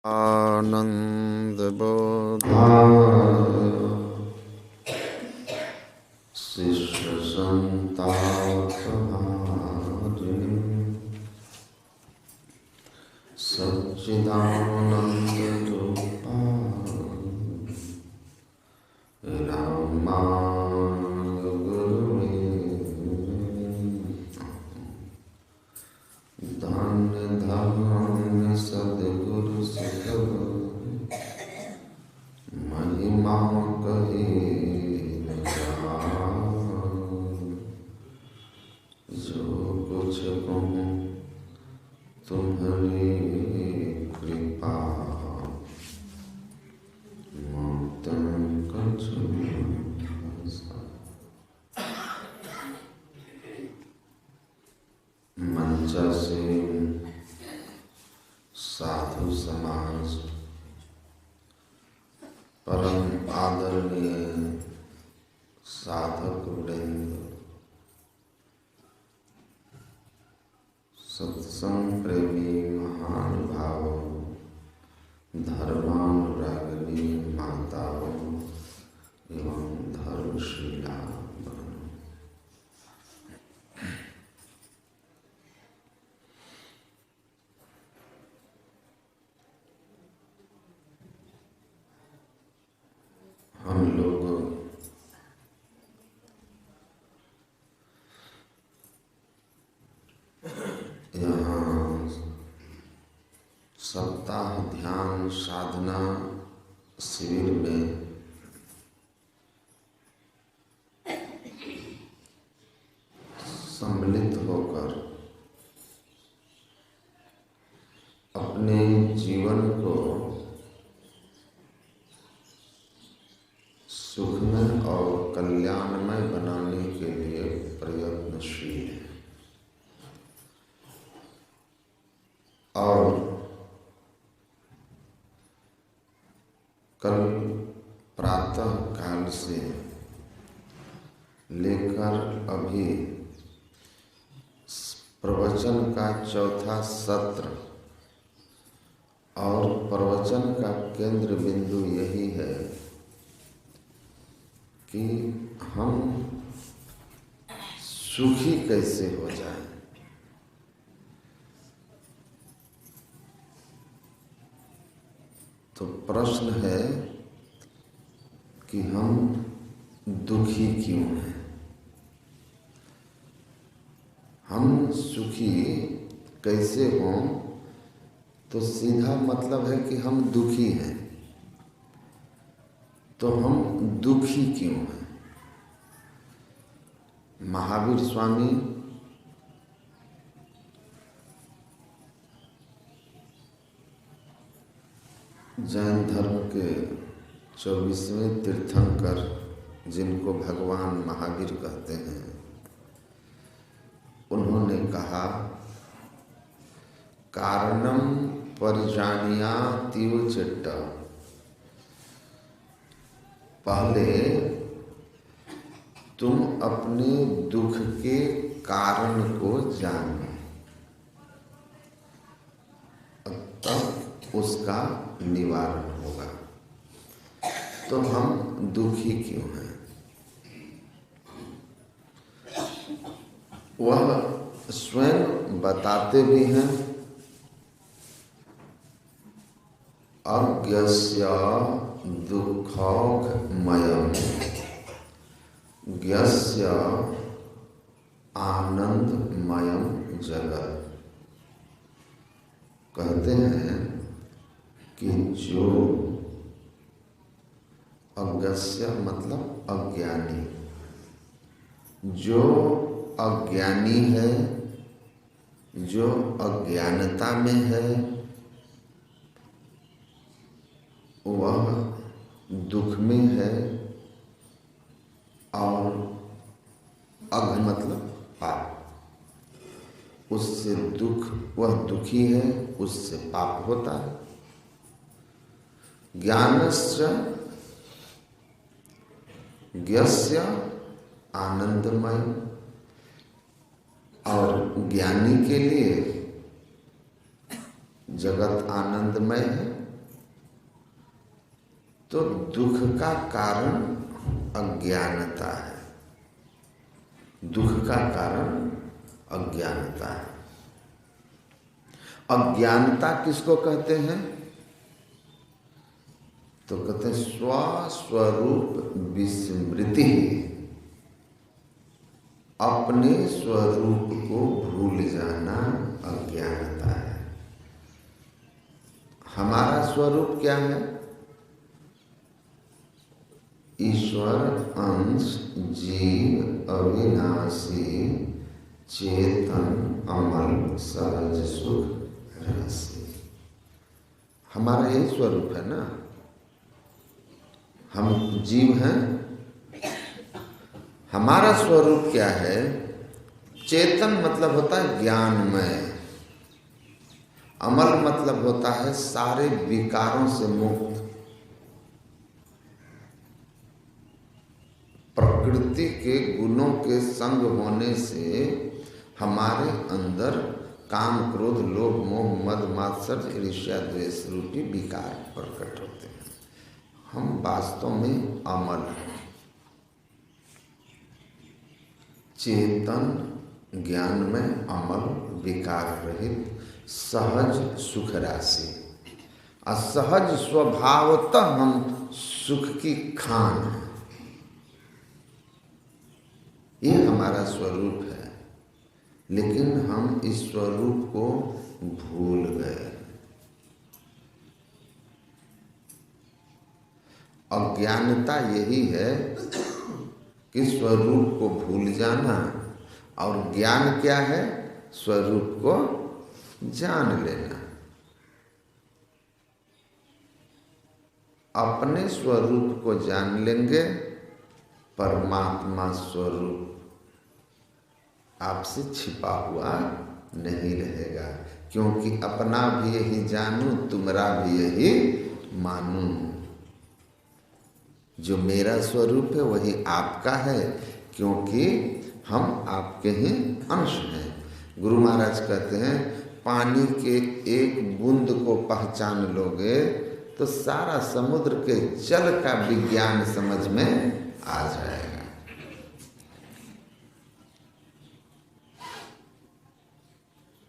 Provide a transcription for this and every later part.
आनंद बोधाय शिष्य संतापहारिणि सच्चिदानंद रूपाय रामाय गुरुवे धन्य धन्य सद्गुरु सिखबु महिमा कही न जाय। जो कुछ कहूँ तुम्हारी कृपा मुक्त कछु मंचा से साधु समाज परम आदरणीय साधक वृंद, सत्संग प्रेमी महानुभावों, धर्मानुरागिणी माताओं एवं धर्मशीला बहनों, हम लोग यहाँ सप्ताह ध्यान साधना शिविर में सम्मिलित होकर अपने जीवन को सुखमय और कल्याणमय बनाने के लिए प्रयत्नशील है। और कल प्रातः काल से लेकर अभी प्रवचन का चौथा सत्र और प्रवचन का केंद्र बिंदु यही है कि हम सुखी कैसे हो जाएं। तो प्रश्न है कि हम दुखी क्यों हैं। हम सुखी कैसे हों, तो सीधा मतलब है कि हम दुखी हैं। तो हम दुखी क्यों हैं। महावीर स्वामी जैन धर्म के 24वें तीर्थंकर, जिनको भगवान महावीर कहते हैं, उन्होंने कहा कारणम परिजानीयातीव चिट्ट। पहले तुम अपने दुख के कारण को जानो, तब उसका निवारण होगा। तो हम दुखी क्यों हैं। वह स्वयं बताते भी हैं, अज्ञस्य दुःखमयम् ज्ञस्य आनंदमयम् जगत। कहते हैं कि जो अज्ञस्य मतलब अज्ञानी, जो अज्ञानी है, जो अज्ञानता में है, वह दुख में है। और अघ मतलब पाप, उससे दुख, वह दुखी है, उससे पाप होता है। ज्ञानस्य ज्ञस्य आनंदमय, और ज्ञानी के लिए जगत आनंदमय है तो दुख का कारण अज्ञानता है। दुख का कारण अज्ञानता है। अज्ञानता किसको कहते हैं? तो कहते हैं स्वस्वरूप विस्मृति, अपने स्वरूप को भूल जाना अज्ञानता है। हमारा स्वरूप क्या है? ईश्वर अंश, जीव, अविनाशी, चेतन, अमल, सहज, सुख, रसी। हमारा यही स्वरूप है ना। हम जीव हैं। हमारा स्वरूप क्या है? चेतन मतलब होता है ज्ञानमय। अमल मतलब होता है सारे विकारों से मुक्त। प्रकृति के गुणों के संग होने से हमारे अंदर काम, क्रोध, लोभ, मोह, मद, मात्सर्य, ईर्ष्या, द्वेष रूपी विकार प्रकट होते हैं। हम वास्तव में अमल हैं, चेतन, ज्ञान में अमल, विकार रहित, सहज, सुख राशि। असहज स्वभावतः हम सुख की खान हैं। ये हमारा स्वरूप है, लेकिन हम इस स्वरूप को भूल गए। अज्ञानता यही है कि स्वरूप को भूल जाना, और ज्ञान क्या है? स्वरूप को जान लेना। अपने स्वरूप को जान लेंगे, परमात्मा स्वरूप आपसे छिपा हुआ नहीं रहेगा, क्योंकि अपना भी यही जानू, तुम्हारा भी यही मानू। जो मेरा स्वरूप है वही आपका है, क्योंकि हम आपके ही अंश हैं। गुरु महाराज कहते हैं, पानी के एक बूंद को पहचान लोगे तो सारा समुद्र के जल का विज्ञान समझ में आ जाएगा।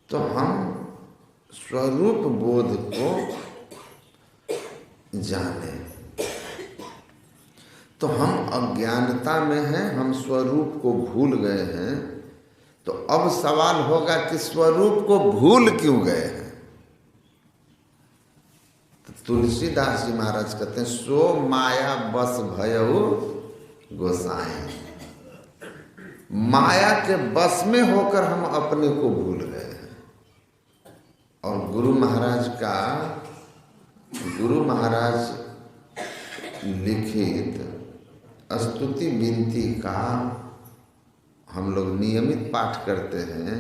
तो हम स्वरूप बोध को जाने। तो हम अज्ञानता में हैं, हम स्वरूप को भूल गए हैं। तो अब सवाल होगा कि स्वरूप को भूल क्यों गए हैं? तो तुलसीदास जी महाराज कहते हैं, सो माया बस भयउ गोसाई। माया के बस में होकर हम अपने को भूल गए हैं। और गुरु महाराज लिखित स्तुति विनती का हम लोग नियमित पाठ करते हैं,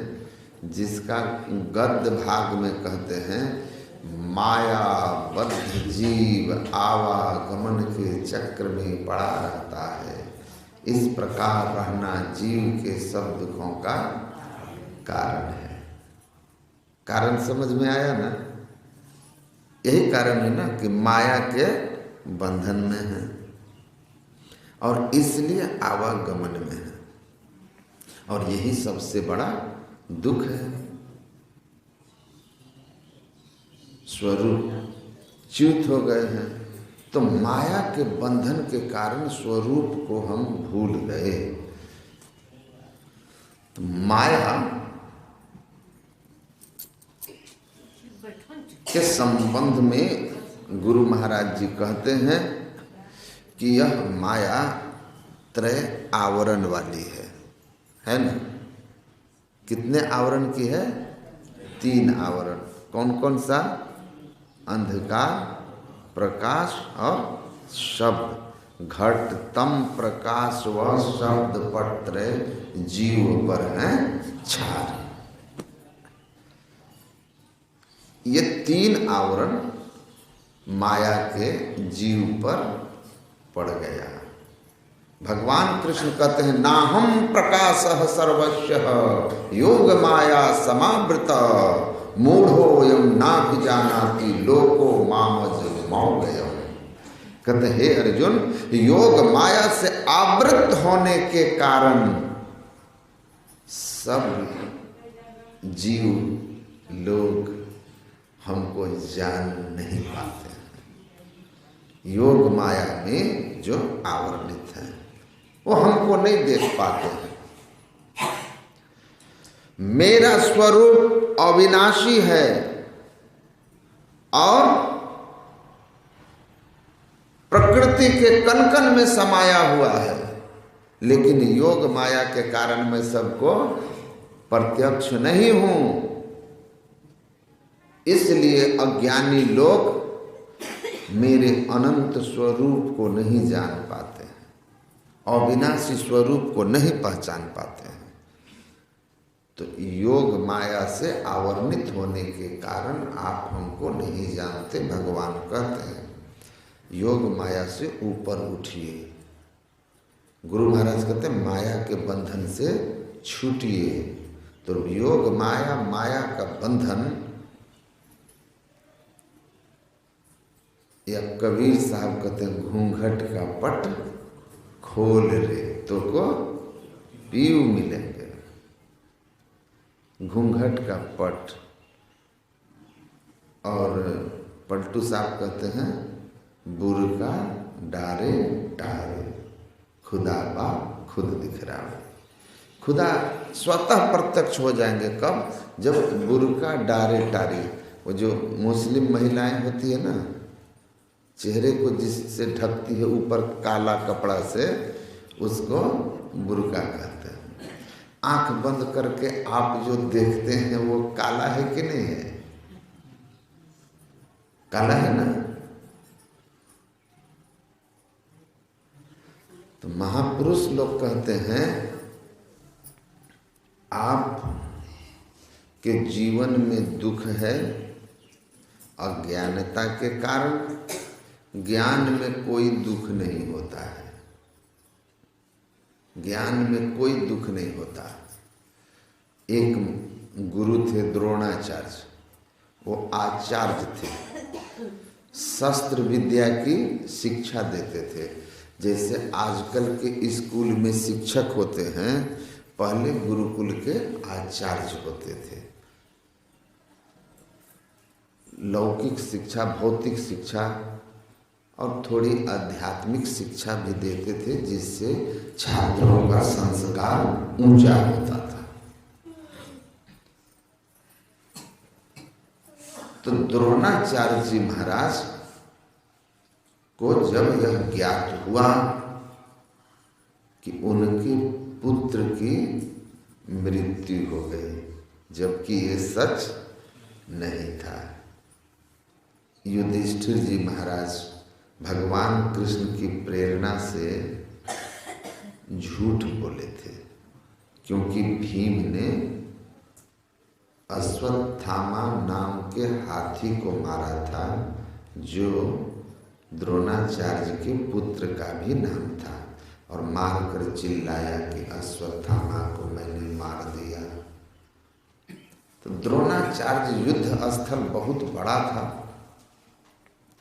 जिसका गद्य भाग में कहते हैं, माया बद्ध जीव आवागमन के चक्र में पड़ा रहता है। इस प्रकार रहना जीव के सब दुखों का कारण है। कारण समझ में आया ना? यही कारण है ना कि माया के बंधन में है और इसलिए आवागमन में है, और यही सबसे बड़ा दुख है। स्वरूप च्युत हो गए हैं, तो माया के बंधन के कारण स्वरूप को हम भूल गए। तो माया के संबंध में गुरु महाराज जी कहते हैं कि यह माया त्रय आवरण वाली है ना? कितने आवरण की है? 3 आवरण। कौन कौन सा? अंधकार, प्रकाश और शब्द। घट तम प्रकाश व शब्द पत्र जीव पर हैं छार। ये 3 आवरण माया के जीव पर पड़ गया। भगवान कृष्ण कहते हैं, नाहम प्रकाशः सर्वस्य योग माया समावृत मूढ़ोऽयं नाभिजानाति लोको मामज मौगयम्। कहते हे अर्जुन, योग माया से आवृत होने के कारण सब जीव लोग हमको जान नहीं पाते हैं। योग माया में जो आवरणित है वो हमको नहीं देख पाते हैं। मेरा स्वरूप अविनाशी है और प्रकृति के कण कण में समाया हुआ है, लेकिन योग माया के कारण मैं सबको प्रत्यक्ष नहीं हूं। इसलिए अज्ञानी लोग मेरे अनंत स्वरूप को नहीं जान पाते हैं, अविनाशी स्वरूप को नहीं पहचान पाते हैं। तो योग माया से आवरणित होने के कारण आप हमको नहीं जानते। भगवान कहते हैं योग माया से ऊपर उठिए। गुरु महाराज कहते हैं माया के बंधन से छूटिए। तो योग माया, माया का बंधन, या कबीर साहब कहते हैं घूंघट का पट खोल रे तो को पीऊ मिलेंगे। घूंघट का पट। और पलटू साहब कहते हैं बुर्का डारे डारे, खुदा बा खुद दिख रहा है। खुदा स्वतः प्रत्यक्ष हो जाएंगे कब? जब बुर्का डारे टारी, वो जो मुस्लिम महिलाएं होती है ना, चेहरे को जिससे ढकती है ऊपर काला कपड़ा से, उसको बुर्का कहते हैं। आंख बंद करके आप जो देखते हैं वो काला है कि नहीं है? काला है ना? तो महापुरुष लोग कहते हैं आप के जीवन में दुख है अज्ञानता के कारण। ज्ञान में कोई दुख नहीं होता है, ज्ञान में कोई दुख नहीं होता। एक गुरु थे द्रोणाचार्य, वो आचार्य थे, शस्त्र विद्या की शिक्षा देते थे। जैसे आजकल के स्कूल में शिक्षक होते हैं, पहले गुरुकुल के आचार्य होते थे। लौकिक शिक्षा, भौतिक शिक्षा और थोड़ी आध्यात्मिक शिक्षा भी देते थे, जिससे छात्रों का संस्कार ऊंचा होता था। तो द्रोणाचार्य जी महाराज को जब यह ज्ञात हुआ कि उनके पुत्र की मृत्यु हो गई, जबकि ये सच नहीं था, युधिष्ठिर जी महाराज भगवान कृष्ण की प्रेरणा से झूठ बोले थे, क्योंकि भीम ने अश्वत्थामा नाम के हाथी को मारा था, जो द्रोणाचार्य के पुत्र का भी नाम था, और मार कर चिल्लाया कि अश्वत्थामा को मैंने मार दिया। तो द्रोणाचार्य युद्ध स्थल बहुत बड़ा था,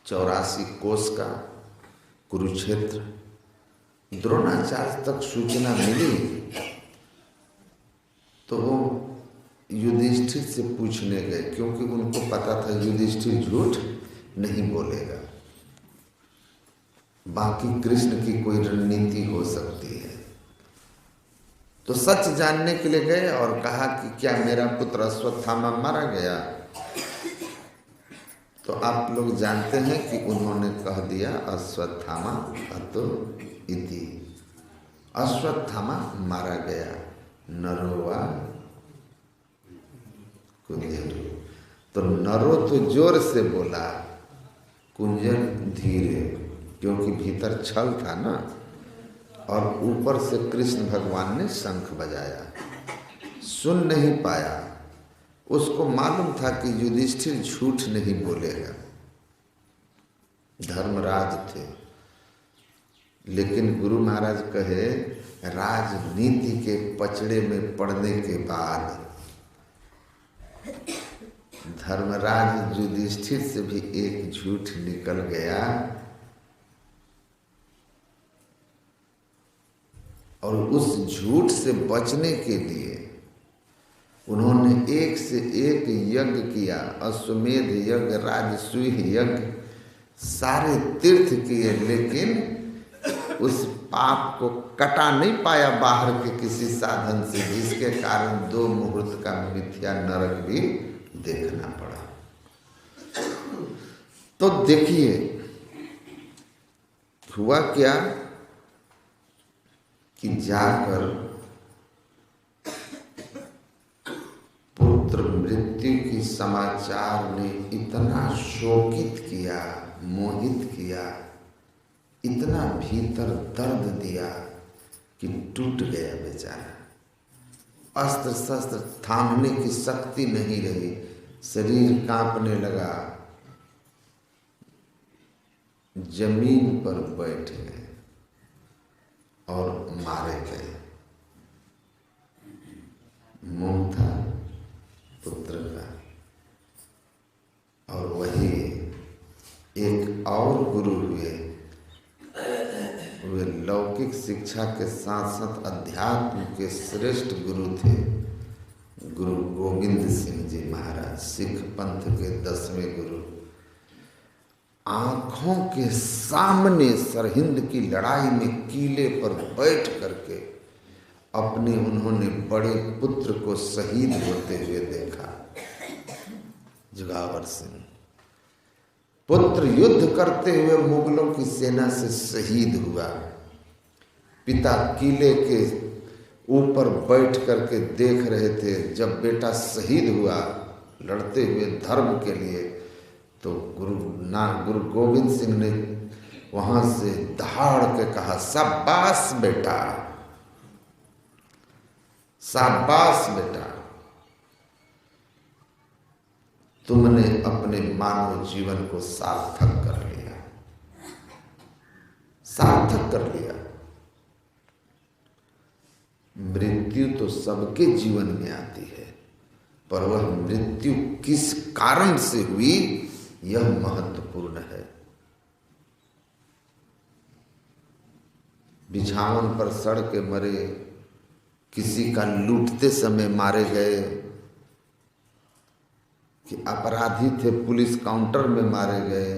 84 कोस का कुरुक्षेत्र। द्रोणाचार्य तक सूचना मिली तो वो युधिष्ठिर से पूछने गए, क्योंकि उनको पता था युधिष्ठिर झूठ नहीं बोलेगा। बाकी कृष्ण की कोई रणनीति हो सकती है। तो सच जानने के लिए गए और कहा कि क्या मेरा पुत्र अश्वत्थामा मारा गया? तो आप लोग जानते हैं कि उन्होंने कह दिया अश्वत्थामा हतो इति, अश्वत्थामा मारा गया, नरोवा कुंजर। तो नरो तो जोर से बोला, कुंजर धीरे, क्योंकि भीतर छल था ना, और ऊपर से कृष्ण भगवान ने शंख बजाया, सुन नहीं पाया। उसको मालूम था कि युधिष्ठिर झूठ नहीं बोलेगा, धर्मराज थे। लेकिन गुरु महाराज कहे राजनीति के पचड़े में पड़ने के बाद धर्मराज युधिष्ठिर से भी एक झूठ निकल गया और उस झूठ से बचने के लिए उन्होंने एक से एक यज्ञ किया, अश्वमेध यज्ञ, राजसूय यज्ञ, सारे तीर्थ किए, लेकिन उस पाप को कटा नहीं पाया बाहर के किसी साधन से, जिसके कारण 2 मुहूर्त का मिथ्या नरक भी देखना पड़ा। तो देखिए हुआ क्या कि जाकर पुत्र मृत्यु की समाचार ने इतना शोकित किया, मोहित किया, इतना भीतर दर्द दिया कि टूट गया बेचारा। अस्त्र शस्त्र थामने की शक्ति नहीं रही, शरीर कांपने लगा, जमीन पर बैठ गए और मारे गए। मुंह था पुत्र का। और वही एक और गुरु हुए, वे लौकिक शिक्षा के साथ साथ अध्यात्म के श्रेष्ठ गुरु थे, गुरु गोविंद सिंह जी महाराज, सिख पंथ के 10वें गुरु। आंखों के सामने सरहिंद की लड़ाई में किले पर बैठ करके अपने उन्होंने बड़े पुत्र को शहीद होते हुए देखा। जोगावर सिंह पुत्र युद्ध करते हुए मुगलों की सेना से शहीद हुआ। पिता किले के ऊपर बैठ करके देख रहे थे, जब बेटा शहीद हुआ लड़ते हुए धर्म के लिए, तो गुरु गोविंद सिंह ने वहां से दहाड़ के कहा, शाबाश बेटा, शाबाश बेटा, तुमने अपने मानव जीवन को सार्थक कर लिया, सार्थक कर लिया। मृत्यु तो सबके जीवन में आती है, पर वह मृत्यु किस कारण से हुई यह महत्वपूर्ण है। बिछावन पर सड़ के मरे, किसी का लूटते समय मारे गए, कि अपराधी थे पुलिस काउंटर में मारे गए,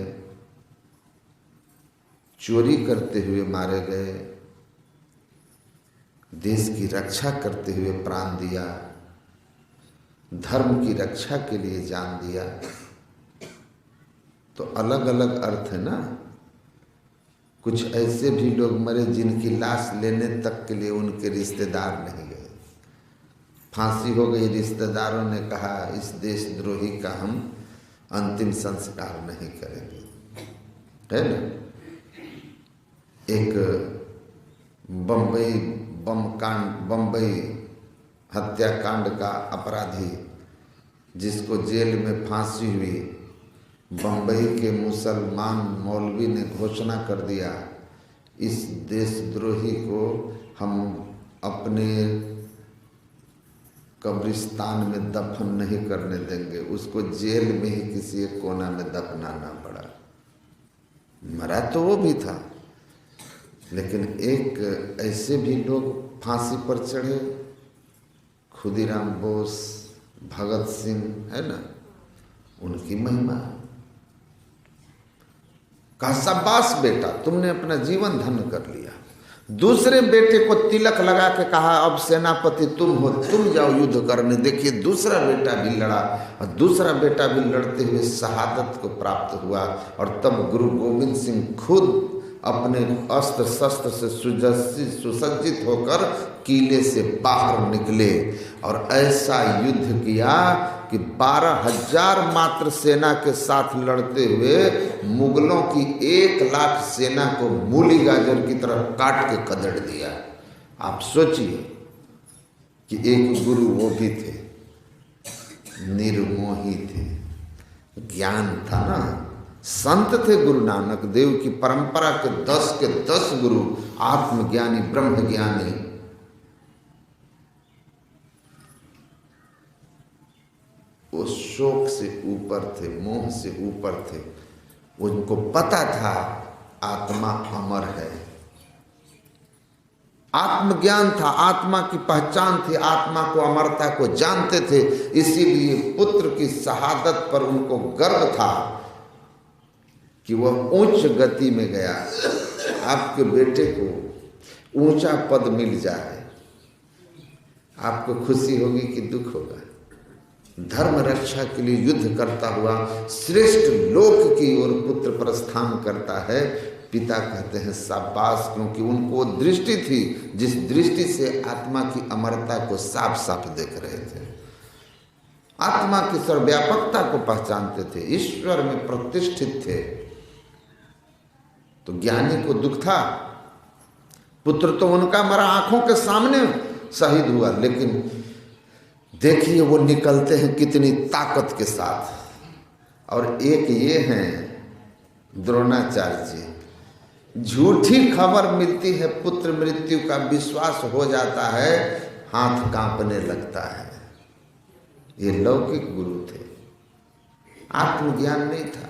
चोरी करते हुए मारे गए, देश की रक्षा करते हुए प्राण दिया, धर्म की रक्षा के लिए जान दिया, तो अलग अलग अर्थ है ना। कुछ ऐसे भी लोग मरे जिनकी लाश लेने तक के लिए उनके रिश्तेदार नहीं गए, फांसी हो गई, रिश्तेदारों ने कहा इस देशद्रोही का हम अंतिम संस्कार नहीं करेंगे, है ना। एक बम्बई हत्याकांड का अपराधी जिसको जेल में फांसी हुई, बम्बई के मुसलमान मौलवी ने घोषणा कर दिया, इस देशद्रोही को हम अपने कब्रिस्तान में दफन नहीं करने देंगे। उसको जेल में ही किसी एक कोना में दफनाना पड़ा। मरा तो वो भी था, लेकिन एक ऐसे भी लोग फांसी पर चढ़े, खुदीराम बोस, भगत सिंह, है ना, उनकी महिमा। कहा शाबाश बेटा, तुमने अपना जीवन धन्य कर लिया। दूसरे बेटे को तिलक लगा के कहा अब सेनापति तुम हो, तुम जाओ युद्ध करने। देखिए दूसरा बेटा भी लड़ा और दूसरा बेटा भी लड़ते हुए शहादत को प्राप्त हुआ। और तब गुरु गोविंद सिंह खुद अपने अस्त्र शस्त्र से सुसज्जित होकर किले से बाहर निकले और ऐसा युद्ध किया कि 12,000 मात्र सेना के साथ लड़ते हुए मुगलों की 1,00,000 सेना को मूली गाजर की तरह काट के कदड़ दिया। आप सोचिए कि एक गुरु वो भी थे, निर्मोही थे, ज्ञान था ना, संत थे। गुरु नानक देव की परंपरा के 10 के 10 गुरु आत्मज्ञानी, ब्रह्म ज्ञानी। वो शोक से ऊपर थे, मोह से ऊपर थे। उनको पता था आत्मा अमर है, आत्मज्ञान था, आत्मा की पहचान थी, आत्मा को, अमरता को जानते थे। इसीलिए पुत्र की शहादत पर उनको गर्व था कि वह उच्च गति में गया। आपके बेटे को ऊंचा पद मिल जाए, आपको खुशी होगी कि दुख होगा? धर्म रक्षा के लिए युद्ध करता हुआ श्रेष्ठ लोक की ओर पुत्र प्रस्थान करता है। पिता कहते हैं शाबाश, क्योंकि उनको दृष्टि थी जिस दृष्टि से आत्मा की अमरता को साफ साफ देख रहे थे, आत्मा की सर्वव्यापकता को पहचानते थे, ईश्वर में प्रतिष्ठित थे। तो ज्ञानी को दुख था, पुत्र तो उनका मरा आंखों के सामने शहीद हुआ, लेकिन देखिए वो निकलते हैं कितनी ताकत के साथ। और एक ये हैं द्रोणाचार्य जी, झूठी खबर मिलती है पुत्र मृत्यु का, विश्वास हो जाता है, हाथ कांपने लगता है। ये लौकिक गुरु थे, आत्मज्ञान नहीं था।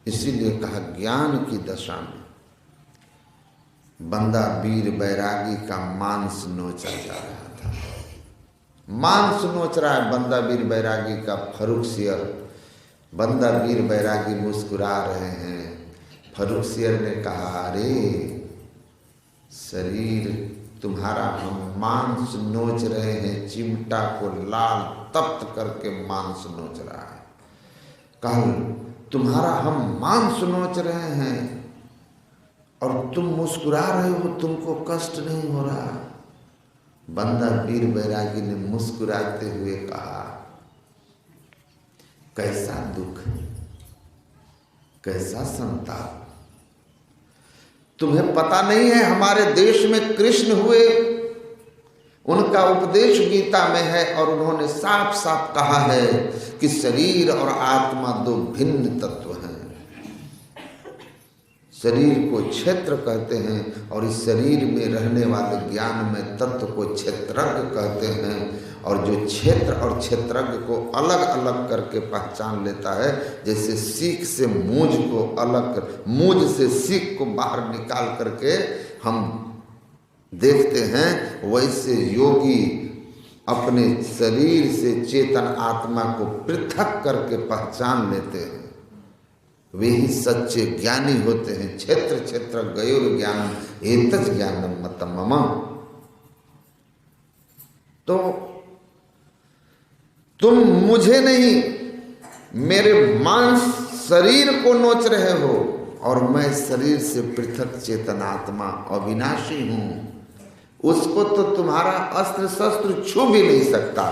इसीलिए कहा ज्ञान की दशा में बंदा वीर बैरागी का मांस नोचा जा रहा था। मांस नोच रहा है बंदा वीर बैरागी का फर्रुखसियर। बंदा वीर बैरागी मुस्कुरा रहे हैं। फर्रुखसियर ने कहा, अरे शरीर तुम्हारा हम मांस नोच रहे हैं, चिमटा को लाल तप्त करके मांस नोच रहा है। कल तुम्हारा हम मांस नोच रहे हैं और तुम मुस्कुरा रहे हो, तुमको कष्ट नहीं हो रहा? बंदा वीर बैरागी ने मुस्कुराते हुए कहा, कैसा दुख, कैसा संताप। तुम्हें पता नहीं है हमारे देश में कृष्ण हुए, उनका उपदेश गीता में है और उन्होंने साफ साफ कहा है कि शरीर और आत्मा दो भिन्न तत्व हैं। शरीर को क्षेत्र कहते हैं और इस शरीर में रहने वाले ज्ञान में तत्व को क्षेत्रज्ञ कहते हैं। और जो क्षेत्र और क्षेत्रज्ञ को अलग अलग करके पहचान लेता है, जैसे सीख से मूझ को अलग, मूझ से सीख को बाहर निकाल करके हम देखते हैं, वैसे योगी अपने शरीर से चेतन आत्मा को पृथक करके पहचान लेते हैं। वे ही सच्चे ज्ञानी होते हैं। क्षेत्र क्षेत्र गयोर ज्ञान एतज ज्ञानम मतम मम। तो तुम मुझे नहीं, मेरे मांस शरीर को नोच रहे हो और मैं शरीर से पृथक चेतन आत्मा अविनाशी हूं। उसको तो तुम्हारा अस्त्र शस्त्र छू भी नहीं सकता।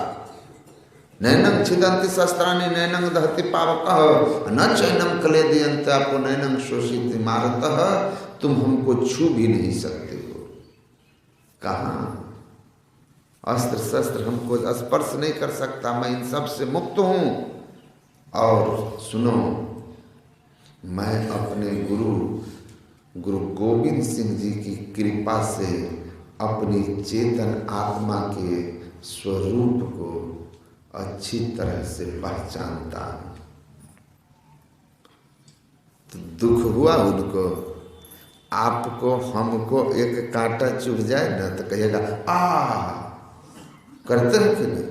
नैनम छिदंति शस्त्राणि नैनम दहति पावकः न चैनम क्लेदयन्त आपो नैनम शोषित इमारतः। तुम हमको छू भी नहीं सकते हो। कहाँ? अस्त्र शस्त्र हमको स्पर्श नहीं कर सकता, मैं इन सब से मुक्त हूँ। और सुनो, मैं अपने गुरु गोविंद सिंह जी की कृपा से अपनी चेतन आत्मा के स्वरूप को अच्छी तरह से पहचानता हूँ। तो दुख हुआ उनको, आपको हमको एक कांटा चुभ जाए ना तो कहिएगा आ, करते हैं कि नहीं?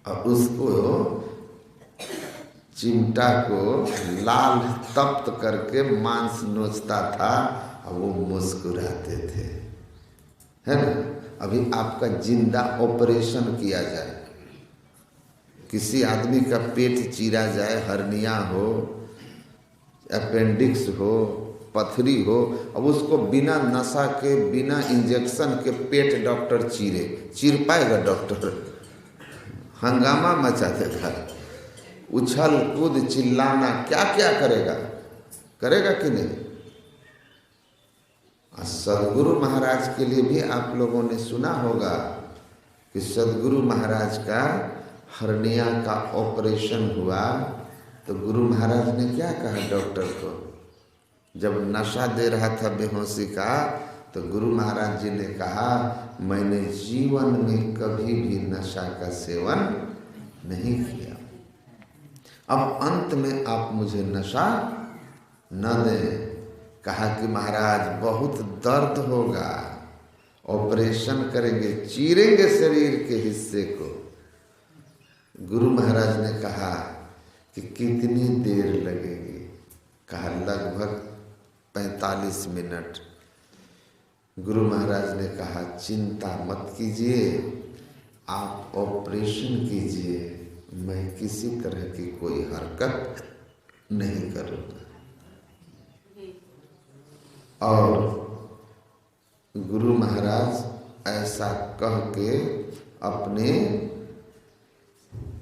और उसको चिमटा को लाल तप्त करके मांस नोचता था और वो मुस्कुराते थे, है ना? अभी आपका जिंदा ऑपरेशन किया जाए, किसी आदमी का पेट चीरा जाए, हर्निया हो, अपेंडिक्स हो, पथरी हो, अब उसको बिना नशा के, बिना इंजेक्शन के पेट डॉक्टर चीर पाएगा? डॉक्टर हंगामा मचा देगा, उछल कूद चिल्लाना क्या क्या करेगा, करेगा कि नहीं? सदगुरु महाराज के लिए भी आप लोगों ने सुना होगा कि सदगुरु महाराज का हर्निया का ऑपरेशन हुआ तो गुरु महाराज ने क्या कहा डॉक्टर को? जब नशा दे रहा था बेहोशी का, तो गुरु महाराज जी ने कहा, मैंने जीवन में कभी भी नशा का सेवन नहीं किया, अब अंत में आप मुझे नशा न दें। कहा कि महाराज बहुत दर्द होगा, ऑपरेशन करेंगे, चीरेंगे शरीर के हिस्से को। गुरु महाराज ने कहा कि कितनी देर लगेगी? कहा लगभग 45 मिनट। गुरु महाराज ने कहा चिंता मत कीजिए, आप ऑपरेशन कीजिए, मैं किसी तरह की कोई हरकत नहीं करूँगा। और गुरु महाराज ऐसा कह के अपने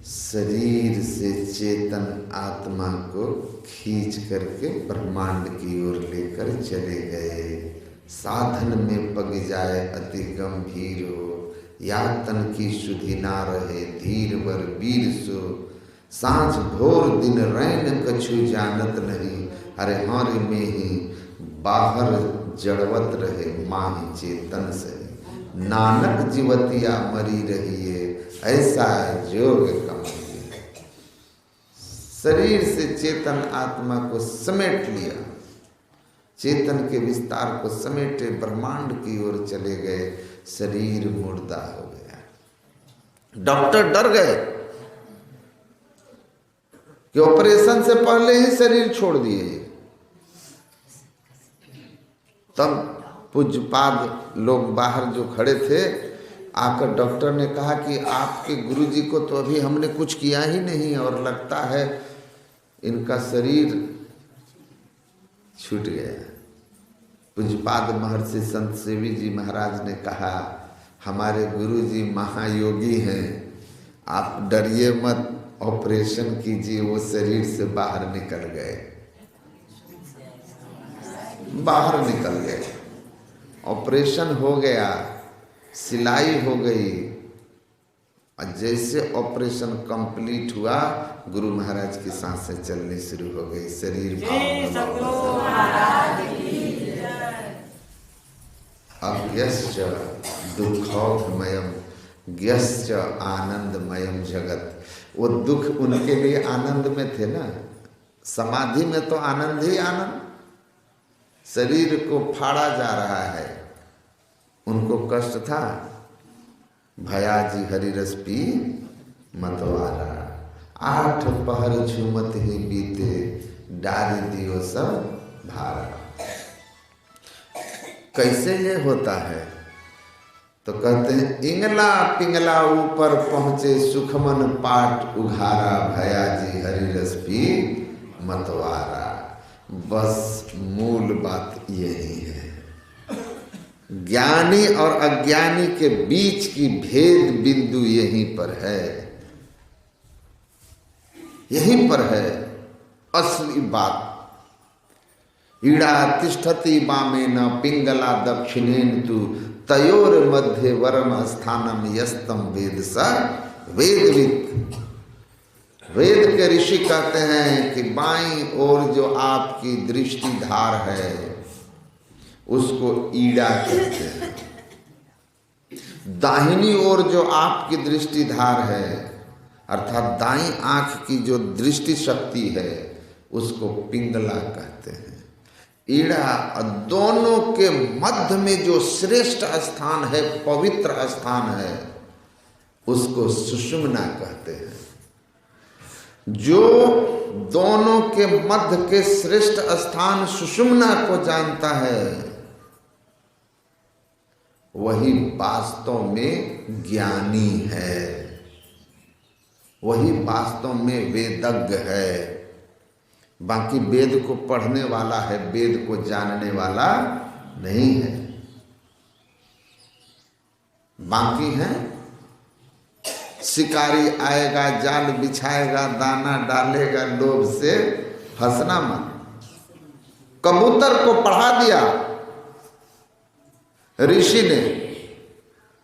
शरीर से चेतन आत्मा को खींच करके ब्रह्मांड की ओर लेकर चले गए। साधन में पग जाए अति गंभीर हो, या तन की सुधि ना रहे धीर वर वीर सो। सांझ भोर दिन रैन कछु जानत नहीं, अरे हारे में ही बाहर जड़वत रहे माही चेतन से। नानक जीवतिया मरी रहिए, ऐसा जोग कमाइए। शरीर से चेतन आत्मा को समेट लिया, चेतन के विस्तार को समेटे ब्रह्मांड की ओर चले गए। शरीर मुर्दा हो गया। डॉक्टर डर गए कि ऑपरेशन से पहले ही शरीर छोड़ दिए। तब पूज्यपाद लोग बाहर जो खड़े थे आकर डॉक्टर ने कहा कि आपके गुरुजी को तो अभी हमने कुछ किया ही नहीं और लगता है इनका शरीर छूट गया। पूज्यपाद महर्षि संत सेवी जी महाराज ने कहा हमारे गुरुजी महायोगी हैं, आप डरिए मत, ऑपरेशन कीजिए। वो शरीर से बाहर निकल गए, बाहर निकल गए। ऑपरेशन हो गया, सिलाई हो गई। और जैसे ऑपरेशन कंप्लीट हुआ गुरु महाराज की सांसें चलनी शुरू हो गई। शरीर अज्ञश्च दुखौघमयम ज्ञश्च आनंदमयम जगत। वो दुख उनके लिए आनंद में थे ना, समाधि में तो आनंद ही आनंद। शरीर को फाड़ा जा रहा है, उनको कष्ट था। भयाजी हरिरस पी मतवारा, 8 पहर झूमत ही बीते, डारी दियो सब भारा। कैसे ये होता है? तो कहते हैं इंगला पिंगला ऊपर पहुंचे, सुखमन पाट उघारा, भयाजी हरिरस पी मतवारा। बस मूल बात यही है। ज्ञानी और अज्ञानी के बीच की भेद बिंदु यहीं पर है, यहीं पर है असली बात। ईड़ा तिष्ठति वामेन पिंगला दक्षिणेन तु, तयोर मध्य वरम स्थानम यस्तम वेद स वेदवित्। वेद के ऋषि कहते हैं कि बाईं ओर जो आपकी दृष्टि धार है उसको ईड़ा कहते हैं, दाहिनी ओर जो आपकी दृष्टि धार है अर्थात दाईं आंख की जो दृष्टि शक्ति है उसको पिंगला कहते हैं। ईड़ा और दोनों के मध्य में जो श्रेष्ठ स्थान है, पवित्र स्थान है, उसको सुषुम्ना कहते हैं। जो दोनों के मध्य के श्रेष्ठ स्थान सुषुम्ना को जानता है वही वास्तव में ज्ञानी है, वही वास्तव में वेदज्ञ है। बाकी वेद को पढ़ने वाला है, वेद को जानने वाला नहीं है। बाकी है शिकारी आएगा, जाल बिछाएगा, दाना डालेगा, लोभ से फंसना मत। कबूतर को पढ़ा दिया ऋषि ने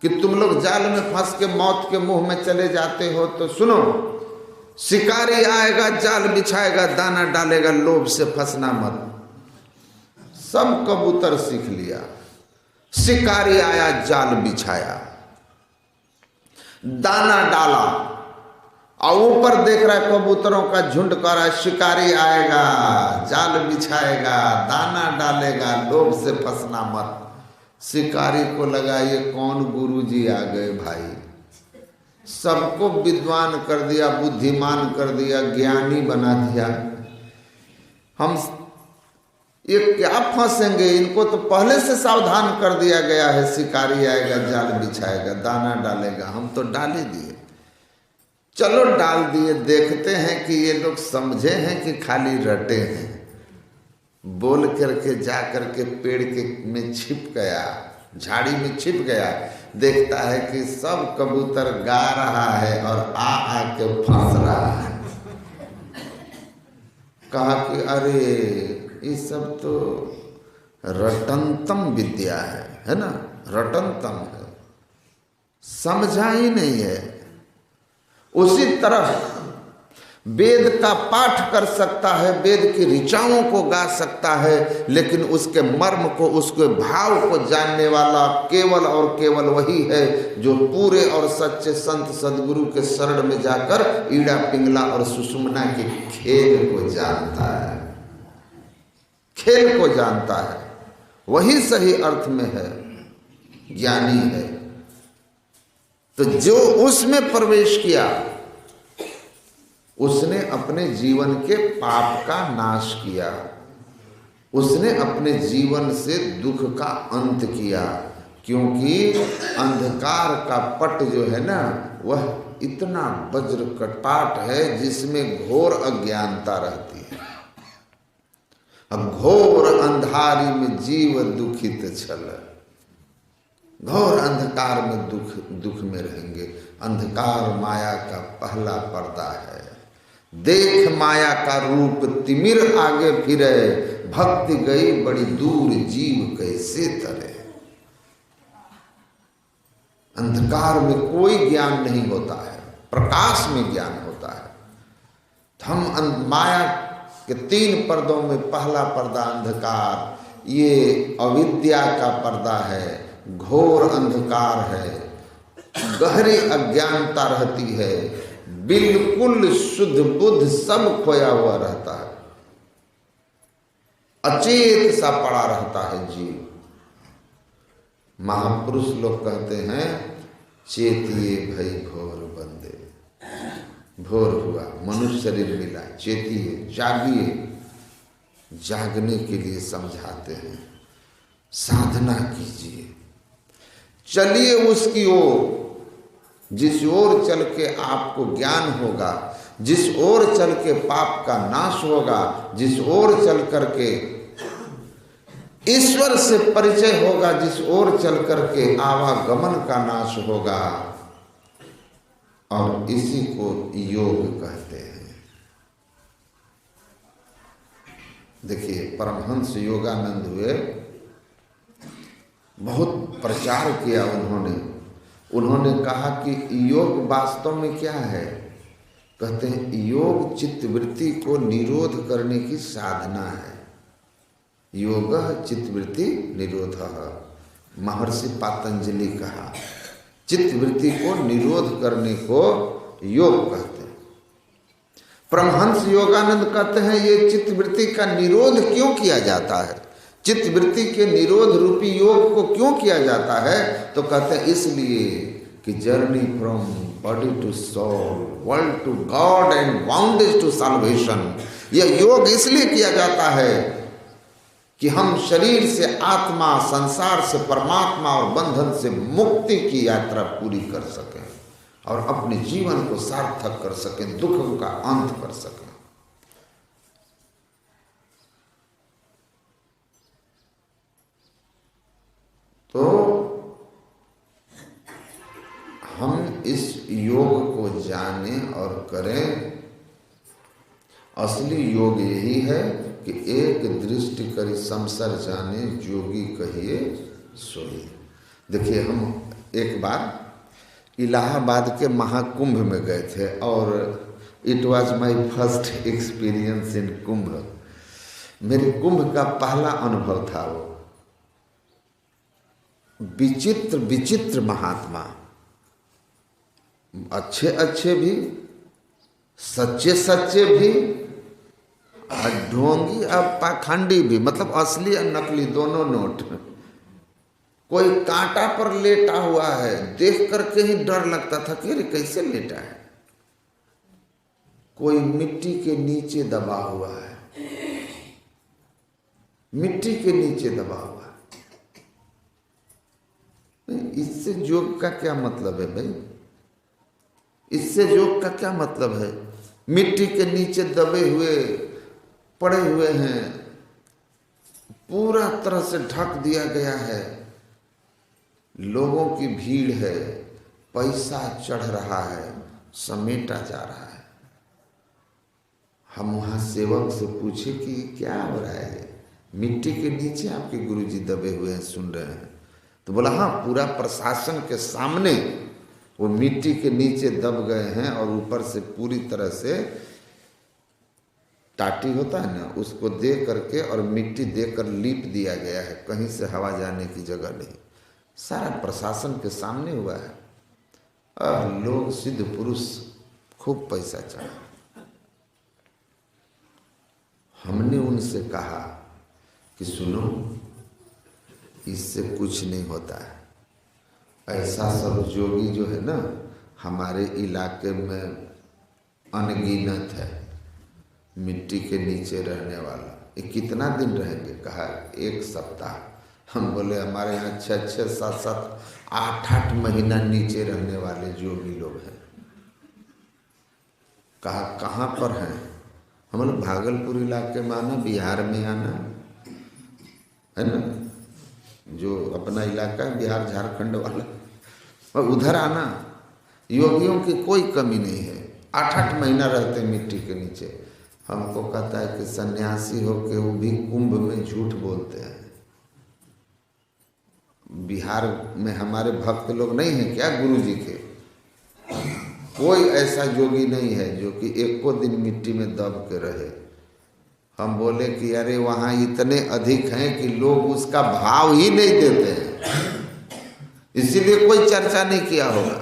कि तुम लोग जाल में फंस के मौत के मुंह में चले जाते हो, तो सुनो, शिकारी आएगा, जाल बिछाएगा, दाना डालेगा, लोभ से फंसना मत। सब कबूतर सीख लिया। शिकारी आया, जाल बिछाया, दाना डाला, और ऊपर देख रहा है कबूतरों का झुंड कर रहा है, शिकारी आएगा, जाल बिछाएगा, दाना डालेगा, लोभ से फंसना मत। शिकारी को लगा ये कौन गुरुजी आ गए भाई, सबको विद्वान कर दिया, बुद्धिमान कर दिया, ज्ञानी बना दिया। हम ये क्या फंसेंगे, इनको तो पहले से सावधान कर दिया गया है, शिकारी आएगा, जाल बिछाएगा, दाना डालेगा, हम तो डाल ही दिए। चलो डाल दिए, देखते हैं कि ये लोग समझे हैं कि खाली रटे हैं। बोल करके जा करके पेड़ के में छिप गया, झाड़ी में छिप गया, देखता है कि सब कबूतर गा रहा है और आ के फंस रहा है। कहा कि अरे ये सब तो रटंतम विद्या है ना, रटंतम है, समझा ही नहीं है। उसी तरह वेद का पाठ कर सकता है, वेद की ऋचाओं को गा सकता है, लेकिन उसके मर्म को, उसके भाव को जानने वाला केवल और केवल वही है जो पूरे और सच्चे संत सदगुरु के शरण में जाकर ईड़ा पिंगला और सुषुम्ना के खेल को जानता है, खेल को जानता है, वही सही अर्थ में है, ज्ञानी है। तो जो उसमें प्रवेश किया उसने अपने जीवन के पाप का नाश किया, उसने अपने जीवन से दुख का अंत किया। क्योंकि अंधकार का पट जो है ना, वह इतना वज्र कटाट है जिसमें घोर अज्ञानता रहती है। अब घोर अंधारी में जीव दुखित छल, घोर अंधकार में दुख में रहेंगे। अंधकार माया का पहला पर्दा है, देख माया का रूप तिमिर आगे फिरे, भक्ति गई बड़ी दूर जीव कैसे तरे। अंधकार में कोई ज्ञान नहीं होता है, प्रकाश में ज्ञान होता है। हम माया के 3 पर्दों में पहला पर्दा अंधकार, ये अविद्या का पर्दा है, घोर अंधकार है, गहरी अज्ञानता रहती है, बिल्कुल शुद्ध बुद्ध सब खोया हुआ रहता है, अचेत सा पड़ा रहता है जीव। महापुरुष लोग कहते हैं चेतिए भई घोर बंदे, भोर हुआ, मनुष्य शरीर मिला, चेतिए, जागिए। जागने के लिए समझाते हैं, साधना कीजिए, चलिए उसकी ओर, जिस ओर चल के आपको ज्ञान होगा, जिस ओर चल के पाप का नाश होगा, जिस ओर चल करके ईश्वर से परिचय होगा, जिस ओर चल करके आवागमन का नाश होगा, और इसी को योग कहते हैं। देखिए परमहंस योगानंद हुए, बहुत प्रचार किया उन्होंने कहा कि योग वास्तव में क्या है। कहते हैं योग चित्तवृत्ति को निरोध करने की साधना है। योग चित्तवृत्ति निरोधः, महर्षि पातंजलि कहा, चित्तवृत्ति को निरोध करने को योग कहते हैं। परमहंस योगानंद कहते हैं ये चित्तवृत्ति का निरोध क्यों किया जाता है, चित्तवृत्ति के निरोध रूपी योग को क्यों किया जाता है। तो कहते हैं इसलिए कि journey from body to soul, world to God and bondage to salvation, यह योग इसलिए किया जाता है कि हम शरीर से आत्मा, संसार से परमात्मा और बंधन से मुक्ति की यात्रा पूरी कर सकें और अपने जीवन को सार्थक कर सकें, दुखों का अंत कर सकें। तो हम इस योग को जानें और करें। असली योग यही है कि एक दृष्टि करी संसार जाने, जोगी कहिए सोई। देखिए हम एक बार इलाहाबाद के महाकुंभ में गए थे और it was my first experience in Kumbh. मेरे कुंभ का पहला अनुभव था वो। विचित्र विचित्र महात्मा, अच्छे अच्छे भी सच्चे सच्चे भी और ढोंगी और पाखंडी भी, मतलब असली और नकली दोनों नोट। कोई कांटा पर लेटा हुआ है, देख करके ही डर लगता था कि अरे कैसे लेटा है। कोई मिट्टी के नीचे दबा हुआ है, मिट्टी के नीचे दबा हुआ है। इससे योग का क्या मतलब है भाई? इससे योग का क्या मतलब है? मिट्टी के नीचे दबे हुए पड़े हुए हैं, पूरा तरह से ढक दिया गया है, लोगों की भीड़ है, पैसा चढ़ रहा है, समेटा जा रहा है। हम वहाँ सेवक से पूछे कि क्या हो रहा है? मिट्टी के नीचे आपके गुरुजी दबे हुए हैं, सुन रहे हैं। तो बोला हाँ, पूरा प्रशासन के सामने वो मिट्टी के नीचे दब गए हैं और ऊपर से पूरी तरह से टाटी होता है ना, उसको दे करके और मिट्टी देकर लीप दिया गया है, कहीं से हवा जाने की जगह नहीं। सारा प्रशासन के सामने हुआ है। लोग सिद्ध पुरुष खूब पैसा चढ़ा। हमने उनसे कहा कि सुनो, इससे कुछ नहीं होता है। ऐसा सब जोगी जो है ना हमारे इलाके में अनगिनत है, मिट्टी के नीचे रहने वाला। ये कितना दिन रहेंगे? कहा 1 सप्ताह। हम बोले हमारे यहाँ 6-6, 7-7, 8-8 महीना नीचे रहने वाले जोगी लोग हैं। कहा कहाँ पर हैं? हम बोले भागलपुर इलाके में आना, बिहार में आना, है ना, जो अपना इलाका है बिहार झारखंड वाला, और उधर आना। योगियों की कोई कमी नहीं है, 8-8 महीना रहते मिट्टी के नीचे। हमको कहता है कि सन्यासी हो के वो भी कुंभ में झूठ बोलते हैं। बिहार में हमारे भक्त लोग नहीं हैं क्या गुरुजी के? कोई ऐसा जोगी नहीं है जो कि 1 दिन मिट्टी में दब के रहे। हम बोले कि अरे वहाँ इतने अधिक हैं कि लोग उसका भाव ही नहीं देते हैं, इसीलिए कोई चर्चा नहीं किया होगा।